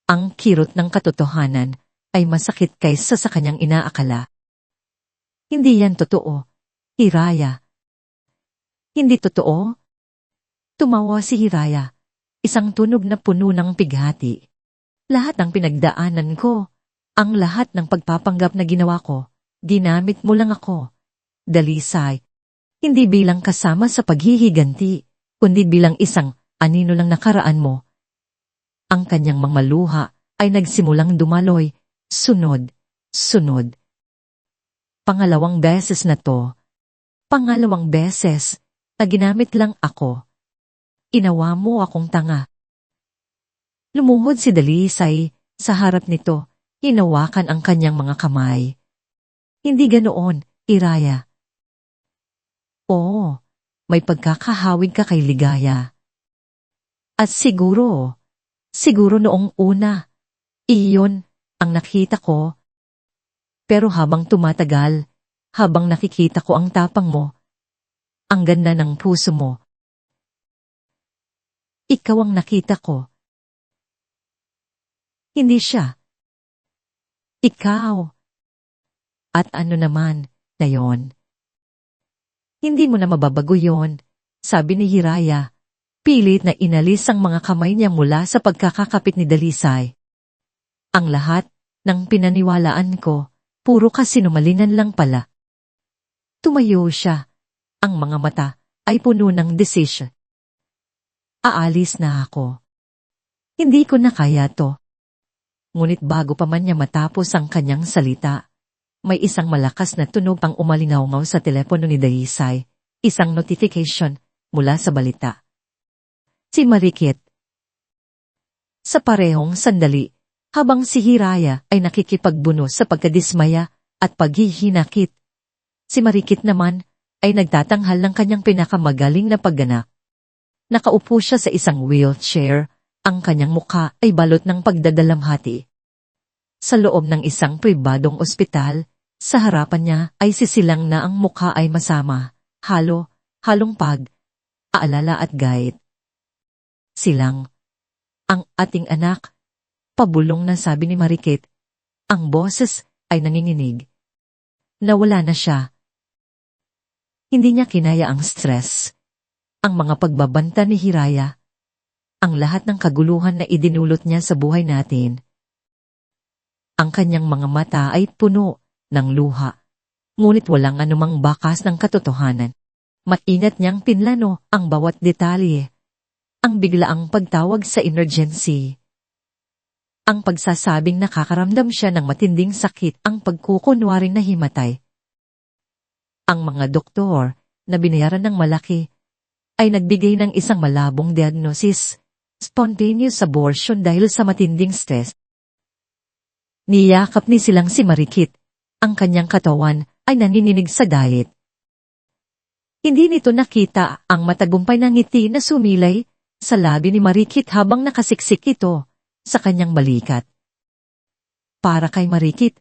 S1: Ang kirot ng katotohanan ay masakit kaysa sa kanyang inaakala. Hindi yan totoo, Hiraya. Hindi totoo? Tumawa si Hiraya, isang tunog na puno ng pighati. Lahat ng pinagdaanan ko, ang lahat ng pagpapanggap na ginawa ko, ginamit mo lang ako. Dalisay, hindi bilang kasama sa paghihiganti, kundi bilang isang anino lang nakaraan mo. Ang kanyang mga luha ay nagsimulang dumaloy, sunod. Pangalawang beses na to. Pangalawang beses na ginamit lang ako. Inawa mo akong tanga. Lumuhod si Dalisay sa harap nito, hinawakan ang kanyang mga kamay. Hindi ganoon, Hiraya. Oo, may pagkakahawig ka kay Ligaya. At siguro noong una, iyon ang nakita ko. Pero habang tumatagal, habang nakikita ko ang tapang mo, ang ganda ng puso mo, ikaw ang nakita ko. Hindi siya. Ikaw. At ano naman na yon? Hindi mo na mababago yon, sabi ni Hiraya. Pilit na inalis ang mga kamay niya mula sa pagkakakapit ni Dalisay. Ang lahat ng pinaniwalaan ko, puro kasinungalingan lang pala. Tumayo siya. Ang mga mata ay puno ng desisyon. Aalis na ako. Hindi ko na kaya to. Ngunit bago pa man niya matapos ang kanyang salita, may isang malakas na tunog ang umalingaw sa telepono ni Dalisay, isang notification mula sa balita. Si Marikit. Sa parehong sandali, habang si Hiraya ay nakikipagbunos sa pagkadismaya at paghihinakit, si Marikit naman ay nagtatanghal ng kanyang pinakamagaling na pagganak. Nakaupo siya sa isang wheelchair, ang kanyang mukha ay balot ng pagdadalamhati. Sa loob ng isang pribadong ospital, sa harapan niya ay sisilang na ang mukha ay masama, halong aalala at gait. Silang, ang ating anak, pabulong na sabi ni Marikit. Ang boses ay nanginginig. Nawala na siya. Hindi niya kinaya ang stress. ang mga pagbabanta ni Hiraya, ang lahat ng kaguluhan na idinulot niya sa buhay natin. Ang kanyang mga mata ay puno ng luha, ngunit walang anumang bakas ng katotohanan. Maingat niyang pinlano ang bawat detalye, ang biglaang pagtawag sa emergency, ang pagsasabing nakakaramdam siya ng matinding sakit, ang pagkukunwaring nahimatay. Ang mga doktor na binayaran ng malaki ay nagbigay ng isang malabong diagnosis, spontaneous abortion dahil sa matinding stress. Niyakap ni silang si Marikit, ang kanyang katawan ay nanininig sa diet. Hindi nito nakita ang matagumpay na ngiti na sumilay sa labi ni Marikit habang nakasiksik ito sa kanyang balikat. Para kay Marikit,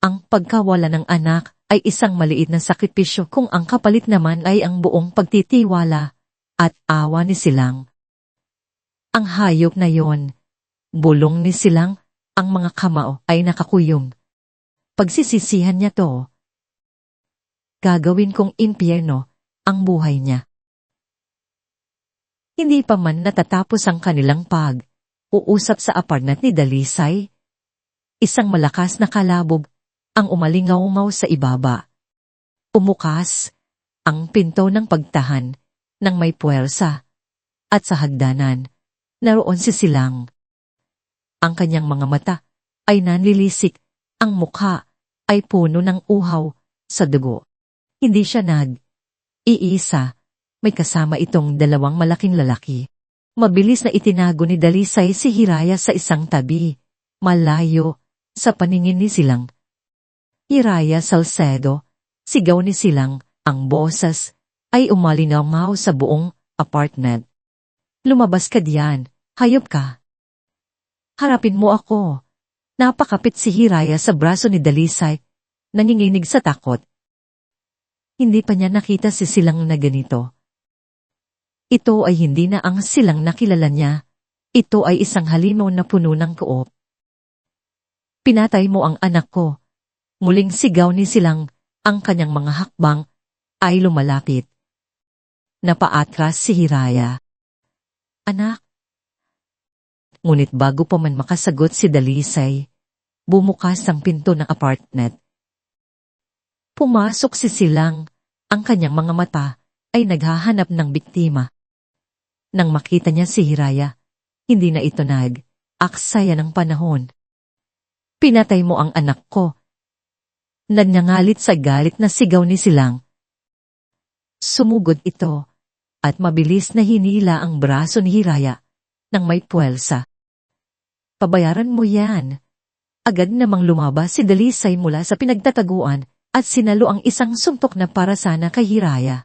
S1: ang pagkawala ng anak ay isang maliit na sakripisyo kung ang kapalit naman ay ang buong pagtitiwala at awa ni Silang. Ang hayop na yon, bulong ni Silang, ang mga kamao ay nakakuyong. Pagsisisihan niya to. Gagawin kong impyerno ang buhay niya. Hindi pa man natatapos ang kanilang pag-uusap sa apartment ni Dalisay, isang malakas na kalabog ang umalingaw-ngaw sa ibaba. Umukas ang pinto ng pagtahan ng may puwersa, at sa hagdanan, naroon si Silang. Ang kanyang mga mata ay nanlilisik, ang mukha ay puno ng uhaw sa dugo. Hindi siya iisa, may kasama itong dalawang malaking lalaki. Mabilis na itinago ni Dalisay si Hiraya sa isang tabi, malayo sa paningin ni Silang. Hiraya Salcedo, sigaw ni Silang, ang boses ay umalingaw sa buong apartment. Lumabas ka diyan, hayop ka. Harapin mo ako. Napakapit si Hiraya sa braso ni Dalisay, nanginginig sa takot. Hindi pa niya nakita si Silang na ganito. Ito ay hindi na ang Silang nakilala niya. Ito ay isang halimaw na puno ng koop. Pinatay mo ang anak ko. Muling sigaw ni Silang, ang kanyang mga hakbang ay lumalapit. Napaatras si Hiraya. Anak. Ngunit bago pa man makasagot si Dalisay, bumukas ang pinto ng apartment. Pumasok si Silang, ang kanyang mga mata ay naghahanap ng biktima. Nang makita niya si Hiraya, hindi na ito aksaya ng panahon. Pinatay mo ang anak ko. Nagngangalit sa galit na sigaw ni Silang. Sumugod ito, at mabilis na hinila ang braso ni Hiraya nang may puwersa. Pabayaran mo yan. Agad namang lumabas si Dalisay mula sa pinagtataguan at sinalo ang isang suntok na para sana kay Hiraya.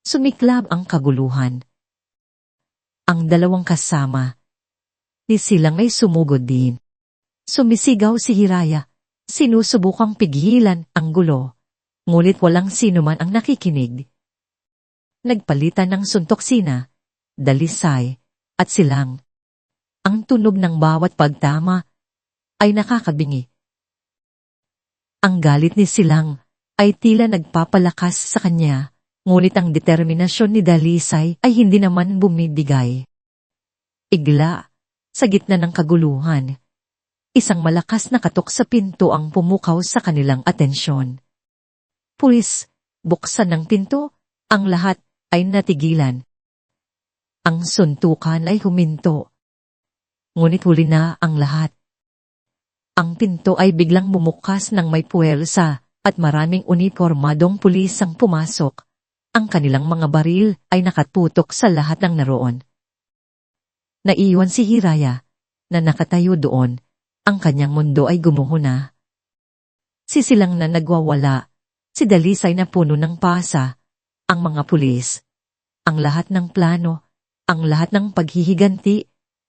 S1: Sumiklab ang kaguluhan. Ang dalawang kasama ni Silang ay sumugod din. Sumisigaw si Hiraya, sinusubukang pigilan ang gulo, ngunit walang sino man ang nakikinig. Nagpalitan ng suntok sina, Dalisay, at Silang. Ang tunog ng bawat pagtama ay nakakabingi. Ang galit ni Silang ay tila nagpapalakas sa kanya, ngunit ang determinasyon ni Dalisay ay hindi naman bumibigay. Igla, sa gitna ng kaguluhan, isang malakas na katok sa pinto ang pumukaw sa kanilang atensyon. Pulis, buksan ng pinto, ang lahat ay natigilan. Ang suntukan ay huminto. Ngunit huli na ang lahat. Ang pinto ay biglang bumukas ng may puwersa at maraming unipormadong pulis ang pumasok. Ang kanilang mga baril ay nakatutok sa lahat ng naroon. Naiwan si Hiraya na nakatayo doon. Ang kanyang mundo ay gumuho na. Si Silang na nagwawala, si Dalisay na puno ng pasa, ang mga pulis. Ang lahat ng plano, ang lahat ng paghihiganti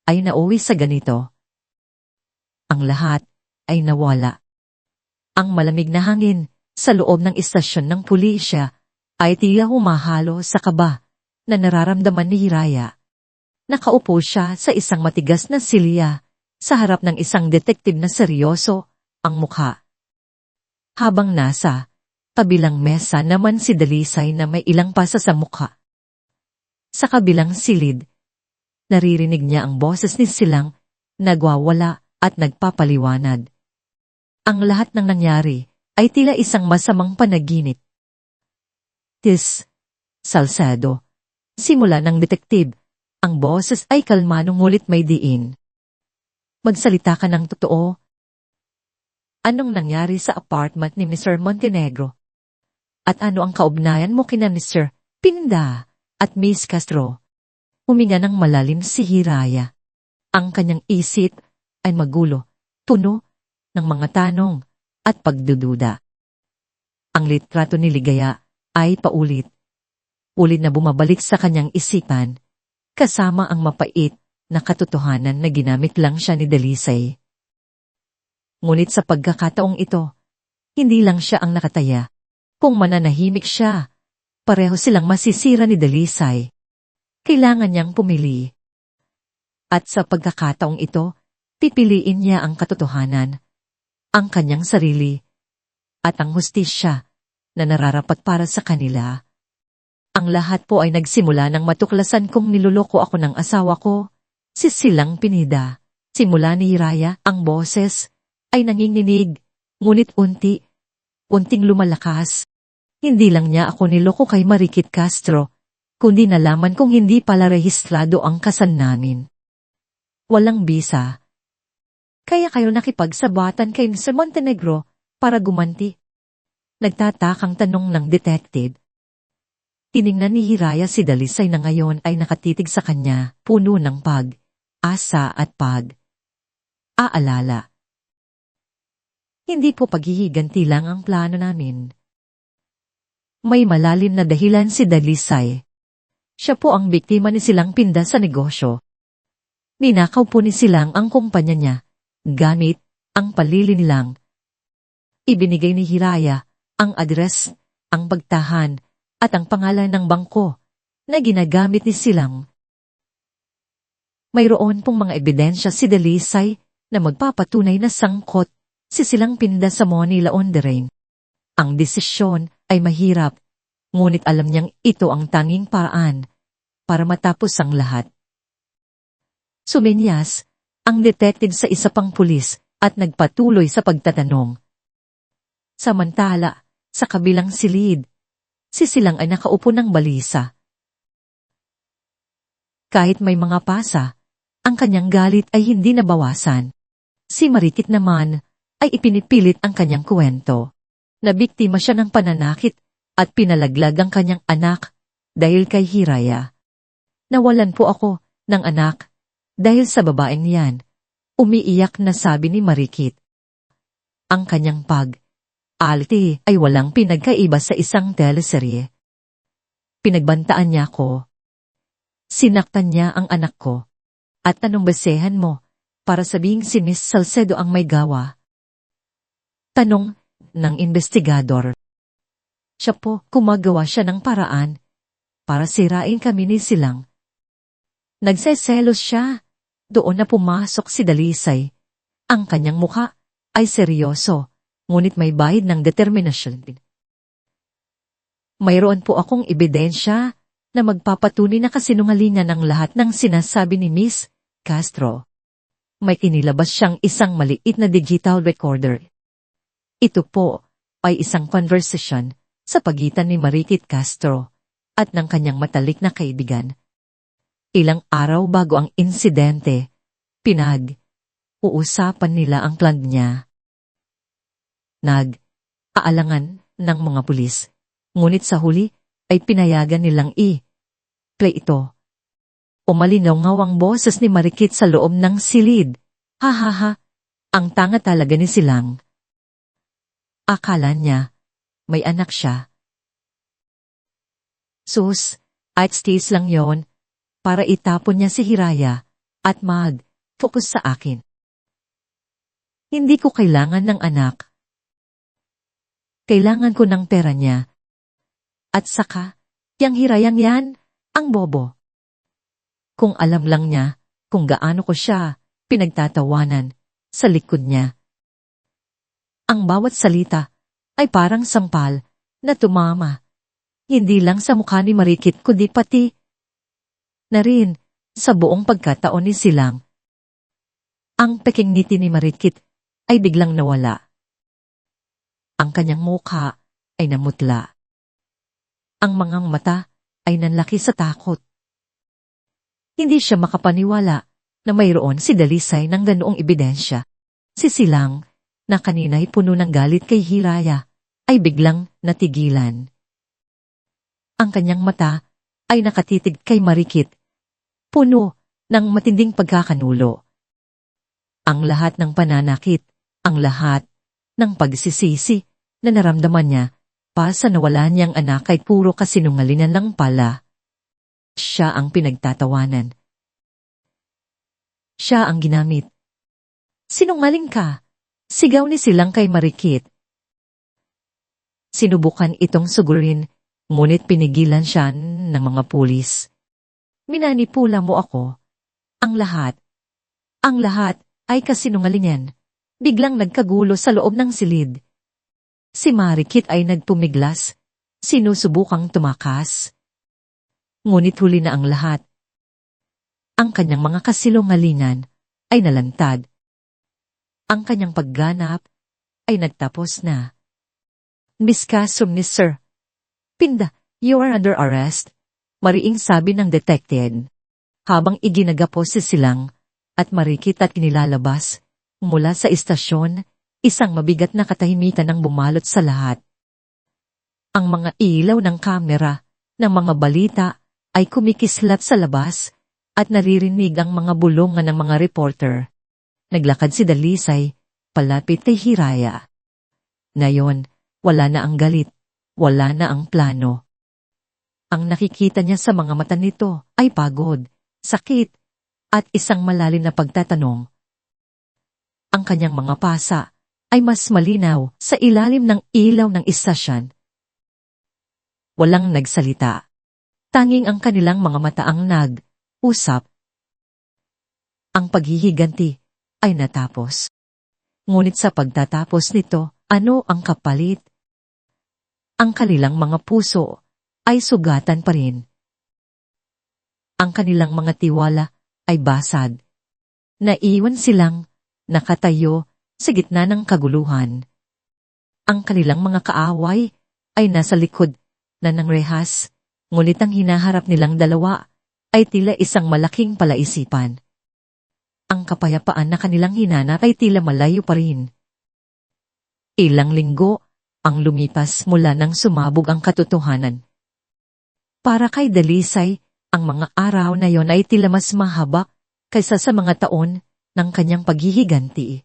S1: ay nauwi sa ganito. Ang lahat ay nawala. Ang malamig na hangin sa loob ng istasyon ng pulisya ay tila humahalo sa kaba na nararamdaman ni Hiraya. Nakaupo siya sa isang matigas na silya sa harap ng isang detektive na seryoso ang mukha. Habang nasa kabilang mesa naman si Dalisay na may ilang pasa sa mukha. Sa kabilang silid, naririnig niya ang boses ni Silang, nagwawala at nagpapaliwanag. Ang lahat ng nangyari ay tila isang masamang panaginip. Tis, Salcedo. Simula ng detektib, ang boses ay kalmado ngulit may diin. Magsalita ka ng totoo. Anong nangyari sa apartment ni Mr. Montenegro? At ano ang kaugnayan mo kina Mr. Pinda at Miss Castro? Huminga ng malalim si Hiraya. Ang kanyang isip ay magulo, puno ng mga tanong at pagdududa. Ang litrato ni Ligaya ay paulit-ulit na bumabalik sa kanyang isipan, kasama ang mapait na katotohanan na ginamit lang siya ni Dalisay. Ngunit sa pagkakataong ito, hindi lang siya ang nakataya. Kung mananahimik siya, pareho silang masisira ni Dalisay. Kailangan niyang pumili. At sa pagkakataong ito, pipiliin niya ang katotohanan, ang kanyang sarili, at ang hustisya na nararapat para sa kanila. Ang lahat po ay nagsimula nang matuklasan kong niloloko ako ng asawa ko, si Silang Pinida. Simula ni Hiraya, ang boses ay nanginginig, ngunit unting lumalakas. Hindi lang niya ako niloko kay Marikit Castro, kundi nalaman kong hindi pala rehistrado ang kasal namin. Walang bisa. Kaya kayo nakipagsabatan kay Mr. Montenegro para gumanti? Nagtatakang tanong ng detective. Tiningnan ni Hiraya si Dalisay na ngayon ay nakatitig sa kanya, puno ng pag-asa at pag-aalala. Hindi po paghihiganti lang ang plano namin. May malalim na dahilan si Dalisay. Siya po ang biktima ni Silang Pinda sa negosyo. Ninakaw po ni Silang ang kumpanya niya, gamit ang palililang. Ibinigay ni Hiraya ang address, ang pagtahan, at ang pangalan ng bangko na ginagamit ni Silang. Mayroon pong mga ebidensya si Dalisay na magpapatunay na sangkot si Silang Pinda sa money laundering. Ang desisyon ay mahirap, ngunit alam niyang ito ang tanging paraan para matapos ang lahat. Sumenyas ang detective sa isa pang pulis at nagpatuloy sa pagtatanong. Samantala, sa kabilang silid, si Silang ay nakaupo ng balisa. Kahit may mga pasa, ang kanyang galit ay hindi nabawasan. Si Marikit naman ay ipinipilit ang kanyang kwento. Nabiktima siya ng pananakit at pinalaglag ang kanyang anak dahil kay Hiraya. Nawalan po ako ng anak dahil sa babaeng niyan, umiiyak na sabi ni Marikit. Ang kanyang pag-aliti ay walang pinagkaiba sa isang teleserye. Pinagbantaan niya ako. Sinaktan niya ang anak ko. At anong basehan mo para sabihing si Miss Salcedo ang may gawa? Tanong ng investigador. Siya po, gumagawa siya ng paraan para sirain kami ni Silang. Nagseselos siya. Doon na pumasok si Dalisay. Ang kanyang mukha ay seryoso, ngunit may bahid ng determinasyon. Mayroon po akong ebidensya na magpapatunay na kasinungalingan ng lahat ng sinasabi ni Miss Castro. May inilabas siyang isang maliit na digital recorder. Ito po ay isang conversation sa pagitan ni Marikit Castro at ng kanyang matalik na kaibigan. Ilang araw bago ang insidente, pinag-uusapan nila ang plan niya. Nag-aalangan ng mga pulis, ngunit sa huli ay pinayagan nilang i-play ito. Umalingaw ang boses ni Marikit sa loob ng silid. Ha ha ha, ang tanga talaga ni Silang. Akala niya, may anak siya. Sus, at stays lang yon, para itapon niya si Hiraya at mag-focus sa akin. Hindi ko kailangan ng anak. Kailangan ko ng pera niya. At saka, yang Hirayang yan, ang bobo. Kung alam lang niya kung gaano ko siya pinagtatawanan sa likod niya. Ang bawat salita ay parang sampal na tumama, hindi lang sa mukha ni Marikit kundi pati na rin sa buong pagkataon ni Silang. Ang peking ngiti ni Marikit ay biglang nawala. Ang kanyang mukha ay namutla. Ang mga mata ay nanlaki sa takot. Hindi siya makapaniwala na mayroon si Dalisay ng ganoong ebidensya. Si Silang, na kanina'y puno ng galit kay Hiraya, ay biglang natigilan. Ang kanyang mata ay nakatitig kay Marikit, puno ng matinding pagkakanulo. Ang lahat ng pananakit, ang lahat ng pagsisisi na naramdaman niya pa sa nawalan niyang anak ay puro kasinungalingan lang pala. Siya ang pinagtatawanan. Siya ang ginamit. Sinungaling ka, sigaw ni Silang kay Marikit. Sinubukan itong sugurin, ngunit pinigilan siya ng mga pulis. Minanipula mo ako. Ang lahat ay kasinungalingan. Biglang nagkagulo sa loob ng silid. Si Marikit ay nagpumiglas, sinusubukang tumakas. Ngunit huli na ang lahat. Ang kanyang mga kasinungalingan ay nalantad. Ang kanyang pagganap ay nagtapos na. Miss Kasum, Miss Sir. Pinda, you are under arrest, mariing sabi ng detective. Habang iginagapos si Silang at Marikit at inilalabas mula sa istasyon, isang mabigat na katahimikan ang bumalot sa lahat. Ang mga ilaw ng kamera ng mga balita ay kumikislat sa labas at naririnig ang mga bulungan ng mga reporter. Naglakad si Dalisay, palapit kay Hiraya. Ngayon, wala na ang galit, wala na ang plano. Ang nakikita niya sa mga mata nito ay pagod, sakit, at isang malalim na pagtatanong. Ang kanyang mga pasa ay mas malinaw sa ilalim ng ilaw ng istasyon. Walang nagsalita. Tanging ang kanilang mga mata ang nag-usap. Ang paghihiganti ay natapos. Ngunit sa pagtatapos nito, ano ang kapalit? Ang kanilang mga puso ay sugatan pa rin. Ang kanilang mga tiwala ay basag. Naiwan silang nakatayo sa gitna ng kaguluhan. Ang kanilang mga kaaway ay nasa likod na ng rehas, ngunit ang hinaharap nilang dalawa ay tila isang malaking palaisipan. Ang kapayapaan na kanilang hinanap ay tila malayo pa rin. Ilang linggo ang lumipas mula nang sumabog ang katotohanan. Para kay Dalisay, ang mga araw na yon ay tila mas mahaba kaysa sa mga taon ng kanyang paghihiganti.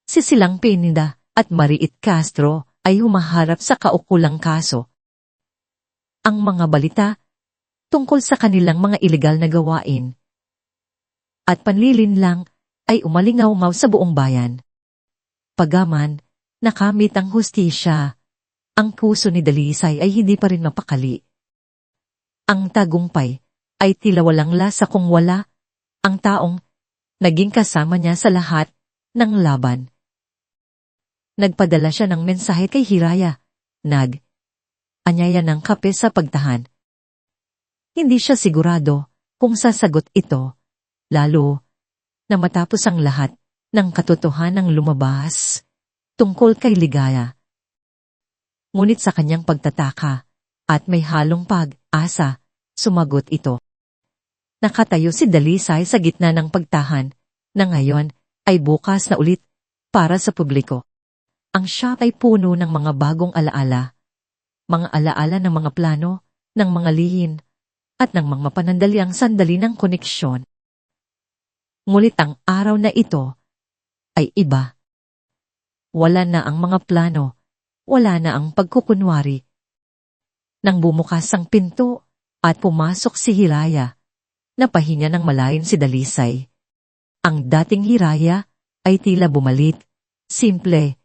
S1: Si Silang Pinda at Mariit Castro ay humaharap sa kaukulang kaso. Ang mga balita tungkol sa kanilang mga ilegal na gawain at panlilinlang ay umalingaw-ngaw sa buong bayan. Pagaman, nakamit ang hustisya, ang puso ni Dalisay ay hindi pa rin mapakali. Ang tagumpay ay tila walang lasa kung wala ang taong naging kasama niya sa lahat ng laban. Nagpadala siya ng mensahe kay Hiraya, anyaya ng kape sa pagtahan. Hindi siya sigurado kung sasagot ito, lalo na matapos ang lahat ng katotohanang lumabas tungkol kay Ligaya. Ngunit sa kanyang pagtataka at may halong pag-asa, sumagot ito. Nakatayo si Dalisay sa gitna ng pagtahan na ngayon ay bukas na ulit para sa publiko. Ang shop ay puno ng mga bagong alaala, mga alaala ng mga plano, ng mga lihin, at ng mga panandaliang sandali ng koneksyon. Ngunit ang araw na ito ay iba. Wala na ang mga plano, wala na ang pagkukunwari. Nang bumukas ang pinto at pumasok si Hiraya, napahinga ng malalim si Dalisay. Ang dating Hiraya ay tila bumalik, simple.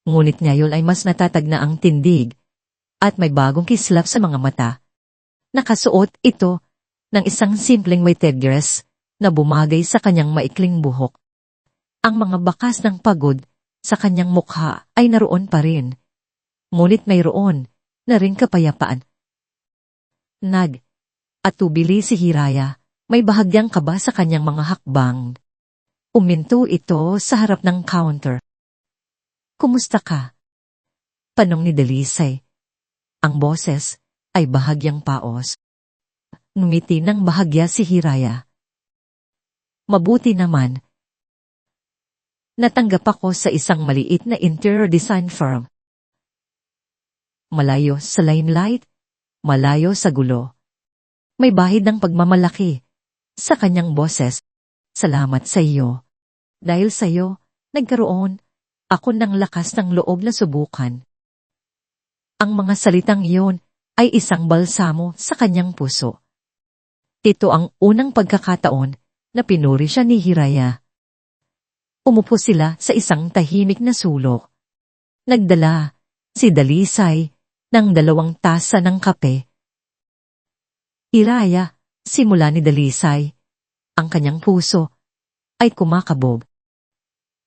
S1: Ngunit ngayon ay mas natatag na ang tindig at may bagong kislap sa mga mata. Nakasuot ito ng isang simpleng weighted dress na bumagay sa kanyang maikling buhok. Ang mga bakas ng pagod sa kanyang mukha ay naroon pa rin. Ngunit mayroon na rin kapayapaan. At tubili si Hiraya, may bahagyang kaba sa kanyang mga hakbang. Uminto ito sa harap ng counter. Kumusta ka? Tanong ni Dalisay. Ang boses ay bahagyang paos. Ngumiti ng bahagya si Hiraya. Mabuti naman. Natanggap ako sa isang maliit na interior design firm. Malayo sa limelight, malayo sa gulo. May bahid ng pagmamalaki sa kanyang boses. Salamat sa iyo. Dahil sa iyo, nagkaroon ako ng lakas ng loob na subukan. Ang mga salitang iyon ay isang balsamo sa kanyang puso. Ito ang unang pagkakataon na pinuri siya ni Hiraya. Umupo sila sa isang tahimik na sulok. Nagdala si Dalisay ng 2 tasa ng kape. Hiraya, simula ni Dalisay. Ang kanyang puso ay kumakabog.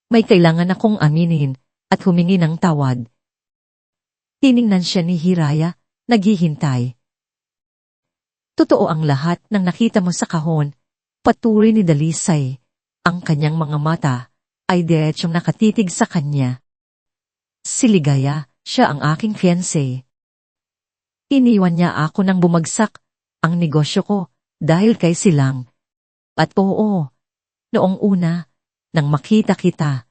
S1: May kailangan akong aminin at humingi ng tawad. Tiningnan siya ni Hiraya, naghihintay. Totoo ang lahat ng nakita mo sa kahon, patuloy ni Dalisay. Ang kanyang mga mata ay diretsong nakatitig sa kanya. Si Ligaya, siya ang aking fiancé. Iniwan niya ako nang bumagsak ang negosyo ko dahil kay Silang. At oo, noong una, nang makita kita,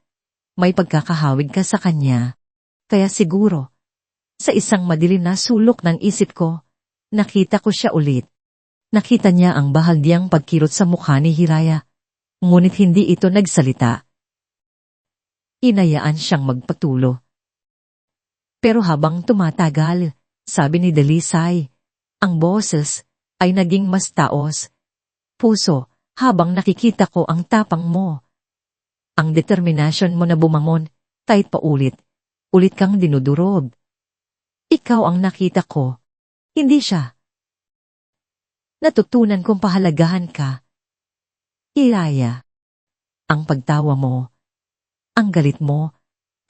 S1: may pagkakahawig ka sa kanya. Kaya siguro, sa isang madilim na sulok ng isip ko, nakita ko siya ulit. Nakita niya ang bahagyang pagkirot sa mukha ni Hiraya, ngunit hindi ito nagsalita. Inayaan siyang magpatulo. Pero habang tumatagal, sabi ni Dalisay, ang boses ay naging mas taos. Puso, habang nakikita ko ang tapang mo. Ang determinasyon mo na bumangon, kahit paulit, ulit kang dinudurog. Ikaw ang nakita ko, hindi siya. Natutunan kong pahalagahan ka. Hiraya, ang pagtawa mo, ang galit mo,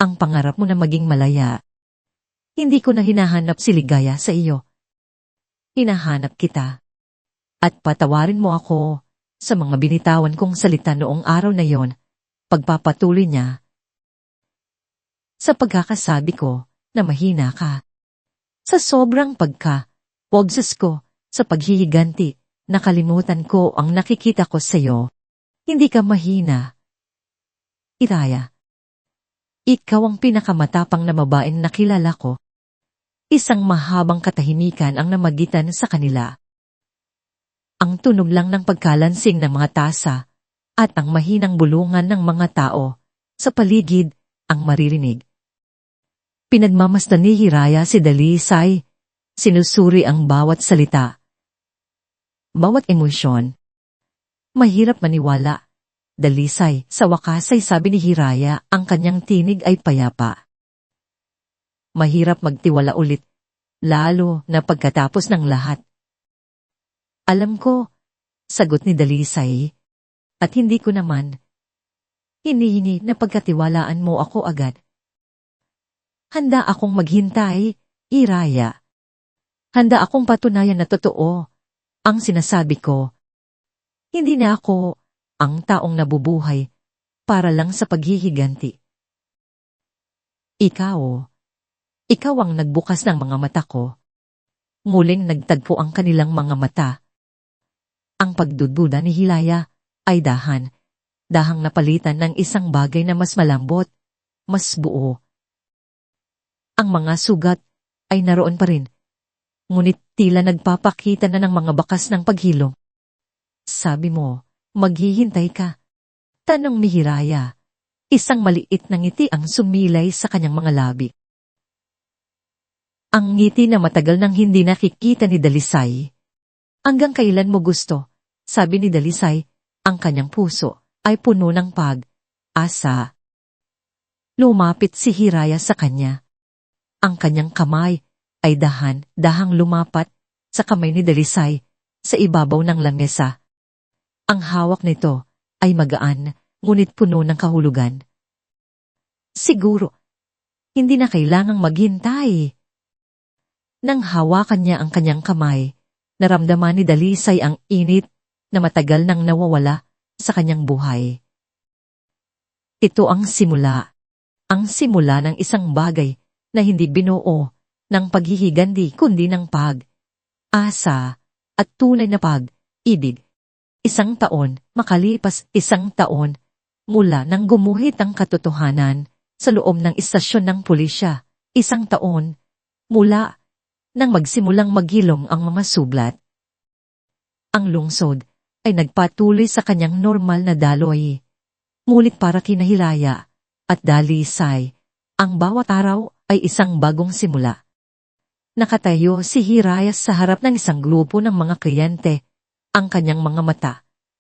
S1: ang pangarap mo na maging malaya. Hindi ko na hinahanap si Ligaya sa iyo. Hinahanap kita. At patawarin mo ako sa mga binitawan kong salita noong araw na yon, pagpapatuloy niya. Sa pagkakasabi ko na mahina ka. Sa sobrang pagka-pogses ko sa paghihiganti, nakalimutan ko ang nakikita ko sa iyo. Hindi ka mahina. Hiraya, ikaw ang pinakamatapang na babaeng nakilala ko. Isang mahabang katahimikan ang namagitan sa kanila. Ang tunog lang ng pagkalansing ng mga tasa at ang mahinang bulungan ng mga tao sa paligid ang maririnig. Pinagmamasdan ni Hiraya si Dalisay, sinusuri ang bawat salita, bawat emosyon. Mahirap maniwala. Dalisay, sa wakas ay sabi ni Hiraya, ang kanyang tinig ay payapa. Mahirap magtiwala ulit, lalo na pagkatapos ng lahat. Alam ko, sagot ni Dalisay, at hindi ko naman hinihingi na pagkatiwalaan mo ako agad. Handa akong maghintay, Hiraya. Handa akong patunayan na totoo ang sinasabi ko. Hindi na ako ang taong nabubuhay para lang sa paghihiganti. Ikaw ang nagbukas ng mga mata ko. Muling nagtagpo ang kanilang mga mata. Ang pagdududa ni Hiraya ay dahang napalitan ng isang bagay na mas malambot, mas buo. Ang mga sugat ay naroon pa rin, ngunit tila nagpapakita na ng mga bakas ng paghilom. Sabi mo, maghihintay ka. Tanong ni Hiraya. Isang maliit na ngiti ang sumilay sa kanyang mga labi. Ang ngiti na matagal nang hindi nakikita ni Dalisay. Hanggang kailan mo gusto? Sabi ni Dalisay, ang kanyang puso ay puno ng pag-asa. Lumapit si Hiraya sa kanya. Ang kanyang kamay ay dahang lumapat sa kamay ni Dalisay sa ibabaw ng lamesa. Ang hawak nito ay magaan, ngunit puno ng kahulugan. Siguro, hindi na kailangang maghintay. Nang hawakan niya ang kanyang kamay, Naramdaman ni Dalisay ang init na matagal nang nawawala sa kanyang buhay. Ito ang simula. Ang simula ng isang bagay na hindi binuo ng paghihigandi kundi ng pag-asa at tunay na pag-ibig. 1 taon, makalipas 1 taon, mula nang gumuhit ang katotohanan sa loob ng istasyon ng pulisya. 1 taon, mula nang magsimulang maghilom ang mga sublat. Ang lungsod ay nagpatuloy sa kanyang normal na daloy. Ngunit para kina Hiraya at Dalisay, ang bawat araw ay isang bagong simula. Nakatayo si Hiraya sa harap ng isang grupo ng mga kliyente. Ang kanyang mga mata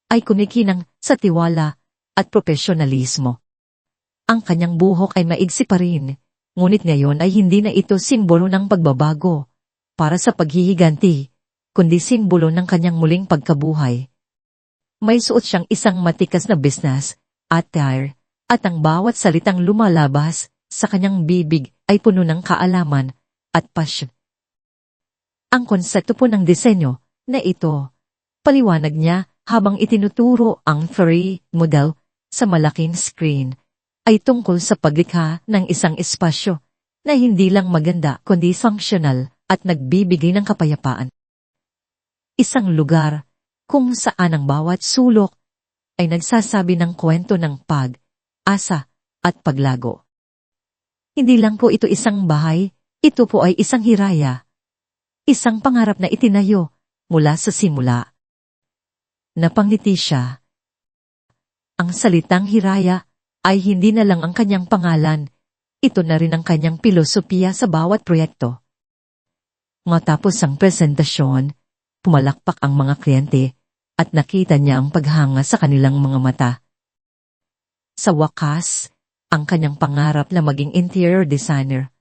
S1: ay kumikinang sa tiwala at profesionalismo. Ang kanyang buhok ay maigsi pa rin, ngunit ngayon ay hindi na ito simbolo ng pagbabago para sa paghihiganti, kundi simbolo ng kanyang muling pagkabuhay. May suot siyang isang matikas na business attire, at ang bawat salitang lumalabas sa kanyang bibig ay puno ng kaalaman at passion. Ang konsepto po ng disenyo na ito, paliwanag niya habang itinuturo ang 3 model sa malaking screen, ay tungkol sa paglikha ng isang espasyo na hindi lang maganda kundi functional at nagbibigay ng kapayapaan. Isang lugar kung saan ang bawat sulok ay nagsasabi ng kwento ng pag-asa at paglago. Hindi lang po ito isang bahay, ito po ay isang hiraya. Isang pangarap na itinayo mula sa simula. Napangiti siya. Ang salitang hiraya ay hindi na lang ang kanyang pangalan, ito na rin ang kanyang pilosopiya sa bawat proyekto. Matapos ang presentasyon, pumalakpak ang mga kliyente at nakita niya ang paghanga sa kanilang mga mata. Sa wakas, ang kanyang pangarap na maging interior designer,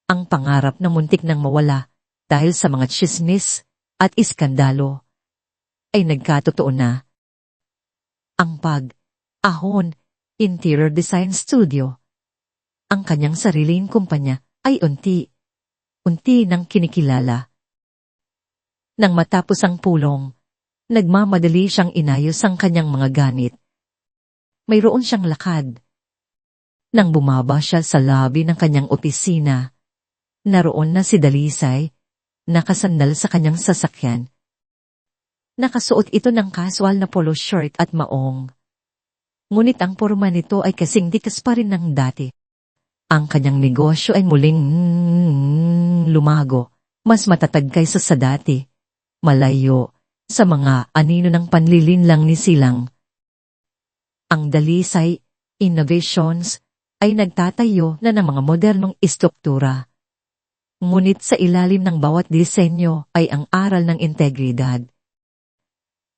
S1: ang pangarap na muntik nang mawala dahil sa mga tsismis at iskandalo, ay nagkatotoo na. Ang pag-ahon interior design studio, ang kanyang sariling kumpanya ay unti nang kinikilala. Nang matapos ang pulong, nagmamadali siyang inayos ang kanyang mga gamit. Mayroon siyang lakad. Nang bumaba siya sa lobby ng kanyang opisina, naroon na si Dalisay, nakasandal sa kanyang sasakyan. Nakasuot ito ng casual na polo shirt at maong. Ngunit ang porma nito ay kasing dikas pa rin ng dati. Ang kanyang negosyo ay muling lumago, mas matatag kaysa sa dati. Malayo sa mga anino ng panlilinlang ni Silang. Ang Dalisay Innovations ay nagtatayo na ng mga modernong istruktura. Ngunit sa ilalim ng bawat disenyo ay ang aral ng integridad.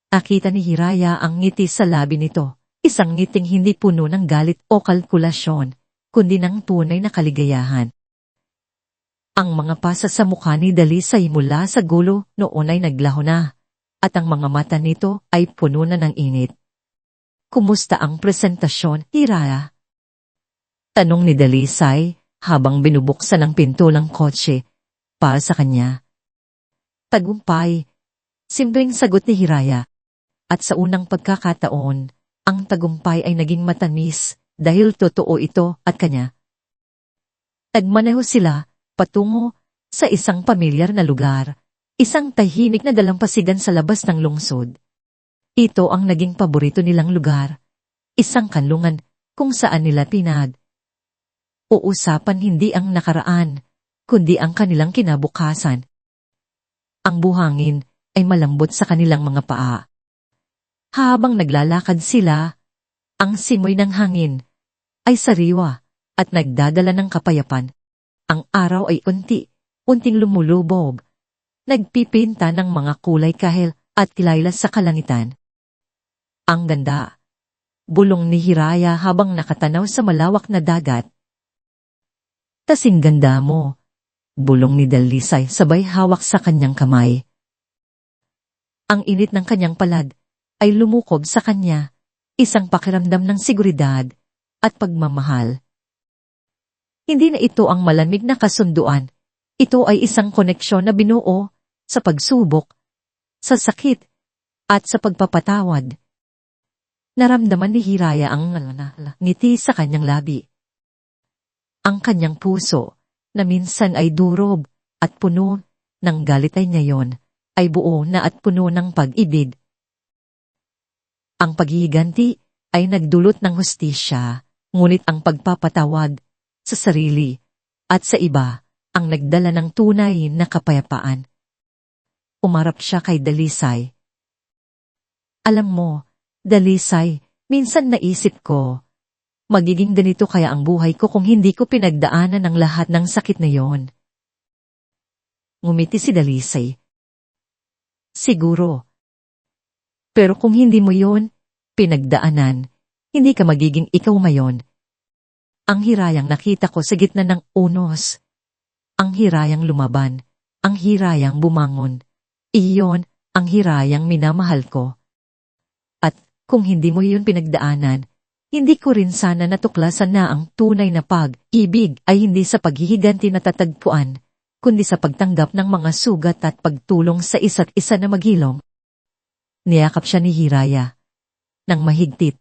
S1: Nakita ni Hiraya ang ngiti sa labi nito, isang ngiting hindi puno ng galit o kalkulasyon, kundi ng tunay na kaligayahan. Ang mga pasa sa mukha ni Dalisay mula sa gulo noon ay naglaho na, at ang mga mata nito ay puno na ng init. Kumusta ang presentasyon, Hiraya? Tanong ni Dalisay habang binubuksan ang pinto ng kotse para sa kanya. Tagumpay, simpleng sagot ni Hiraya. At sa unang pagkakataon, ang tagumpay ay naging matamis dahil totoo ito at kanya. Nagmaneho sila patungo sa isang pamilyar na lugar, isang tahimik na dalampasigan sa labas ng lungsod. Ito ang naging paborito nilang lugar, isang kanlungan kung saan nila uusapan hindi ang nakaraan, kundi ang kanilang kinabukasan. Ang buhangin ay malambot sa kanilang mga paa. Habang naglalakad sila, ang simoy ng hangin ay sariwa at nagdadala ng kapayapan. Ang araw ay unting lumulubog, nagpipinta ng mga kulay kahel at kilaylas sa kalangitan. Ang ganda, bulong ni Hiraya habang nakatanaw sa malawak na dagat. Kasing ganda mo, bulong ni Dalisay sabay hawak sa kanyang kamay. Ang init ng kanyang palad ay lumukob sa kanya, isang pakiramdam ng seguridad at pagmamahal. Hindi na ito ang malamig na kasunduan, ito ay isang koneksyon na binuo sa pagsubok sa sakit, at sa pagpapatawad. Naramdaman ni Hiraya ang ngiti sa kanyang labi. Ang kanyang puso, na minsan ay durog at puno ng galit ay ngayon, ay buo na at puno ng pag-ibig. Ang paghihiganti ay nagdulot ng hustisya, ngunit ang pagpapatawad sa sarili at sa iba ang nagdala ng tunay na kapayapaan. Umarap siya kay Dalisay. Alam mo, Dalisay, minsan naisip ko, magiging ganito kaya ang buhay ko kung hindi ko pinagdaanan ang lahat ng sakit na yon. Ngumiti si Dalisay. Siguro. Pero kung hindi mo yon pinagdaanan, hindi ka magiging ikaw ngayon. Ang Hirayang nakita ko sa gitna ng unos. Ang Hirayang lumaban. Ang Hirayang bumangon. Iyon ang Hirayang minamahal ko. At kung hindi mo yun pinagdaanan, hindi ko rin sana natuklasan na ang tunay na pag-ibig ay hindi sa paghihiganti na tatagpuan, kundi sa pagtanggap ng mga sugat at pagtulong sa isa't isa na maghilom. Niyakap siya ni Hiraya ng mahigpit.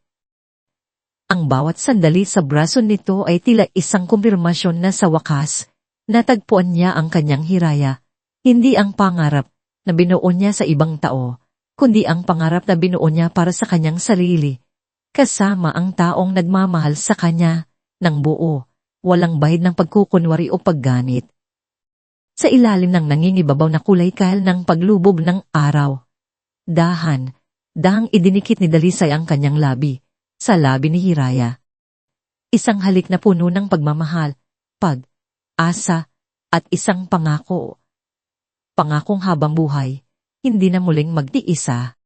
S1: Ang bawat sandali sa braso nito ay tila isang kumpirmasyon na sa wakas, natagpuan niya ang kanyang Hiraya, hindi ang pangarap na binuo niya sa ibang tao, kundi ang pangarap na binuo niya para sa kanyang sarili, kasama ang taong nagmamahal sa kanya, ng buo, walang bahid ng pagkukunwari o pagganit. Sa ilalim ng nangingibabaw na kulay kahel ng paglubog ng araw, dahang idinikit ni Dalisay ang kanyang labi, sa labi ni Hiraya. Isang halik na puno ng pagmamahal, pag-asa, at isang pangako. Pangakong habang buhay, hindi na muling magtiisa.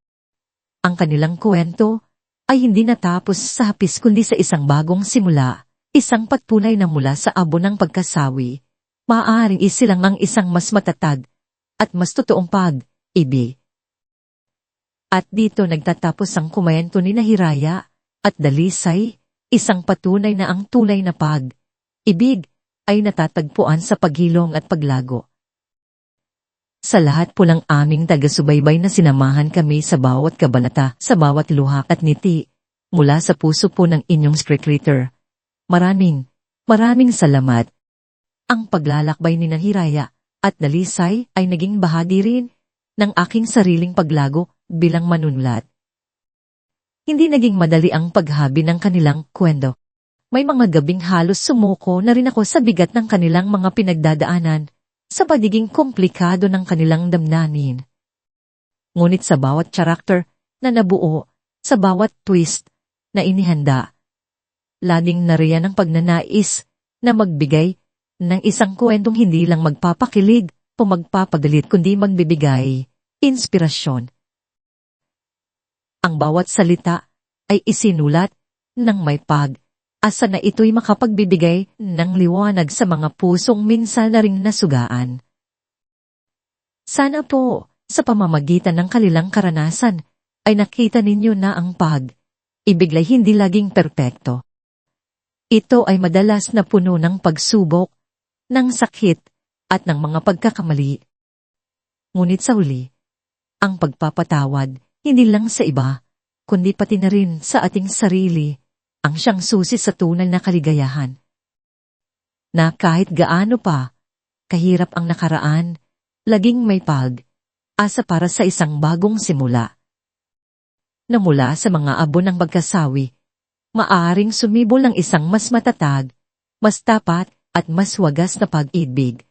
S1: Ang kanilang kwento ay hindi natapos sa hapis kundi sa isang bagong simula, isang patpunay na mula sa abo ng pagkasawi. Maaaring isilang ang isang mas matatag at mas totoong pag-ibig. At dito nagtatapos ang kwento ni Hiraya at Dalisay, isang patunay na ang tunay na pag-ibig ay natatagpuan sa paghilom at paglago. Sa lahat po ng aming taga-subaybay na sinamahan kami sa bawat kabanata, sa bawat luha at ngiti, mula sa puso po ng inyong scriptwriter. Maraming salamat. Ang paglalakbay ni Hiraya at Dalisay ay naging bahagi rin ng aking sariling paglago bilang manunulat. Hindi naging madali ang paghabi ng kanilang kwento. May mga gabing halos sumuko na rin ako sa bigat ng kanilang mga pinagdadaanan, sa pagiging komplikado ng kanilang damdamin. Ngunit sa bawat karakter na nabuo, sa bawat twist na inihanda, laging nariyan ang pagnanais na magbigay ng isang kwentong hindi lang magpapakilig o magpapagalit kundi magbibigay inspirasyon. Ang bawat salita ay isinulat ng may pag-asa na ito'y makapagbibigay ng liwanag sa mga pusong minsan na ring nasugaan. Sana po, sa pamamagitan ng kanilang karanasan, ay nakita ninyo na ang pag-ibig ay hindi laging perpekto. Ito ay madalas na puno ng pagsubok, ng sakit, at ng mga pagkakamali. Ngunit sa huli, ang pagpapatawad, hindi lang sa iba, kundi pati na rin sa ating sarili, ang siyang susi sa tunay na kaligayahan. Na kahit gaano pa, kahirap ang nakaraan, laging may pag-asa para sa isang bagong simula. Na mula sa mga abo ng pagkasawi, maaaring sumibol ng isang mas matatag, mas tapat, at mas wagas na pag-ibig.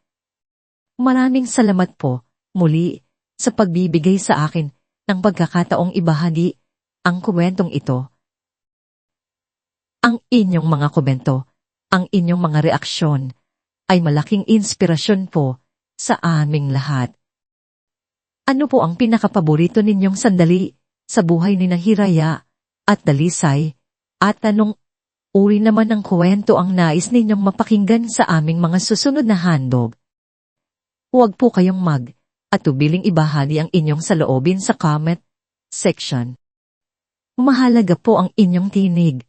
S1: Maraming salamat po, muli, sa pagbibigay sa akin ng pagkakataong ibahagi ang kwentong ito. Ang inyong mga komento, ang inyong mga reaksyon, ay malaking inspirasyon po sa aming lahat. Ano po ang pinakapaborito ninyong sandali sa buhay ni Hiraya at Dalisay, at anong uri naman ng kwento ang nais ninyong mapakinggan sa aming mga susunod na handog? Huwag po kayong atubiling ibahagi ang inyong saloobin sa comment section. Mahalaga po ang inyong tinig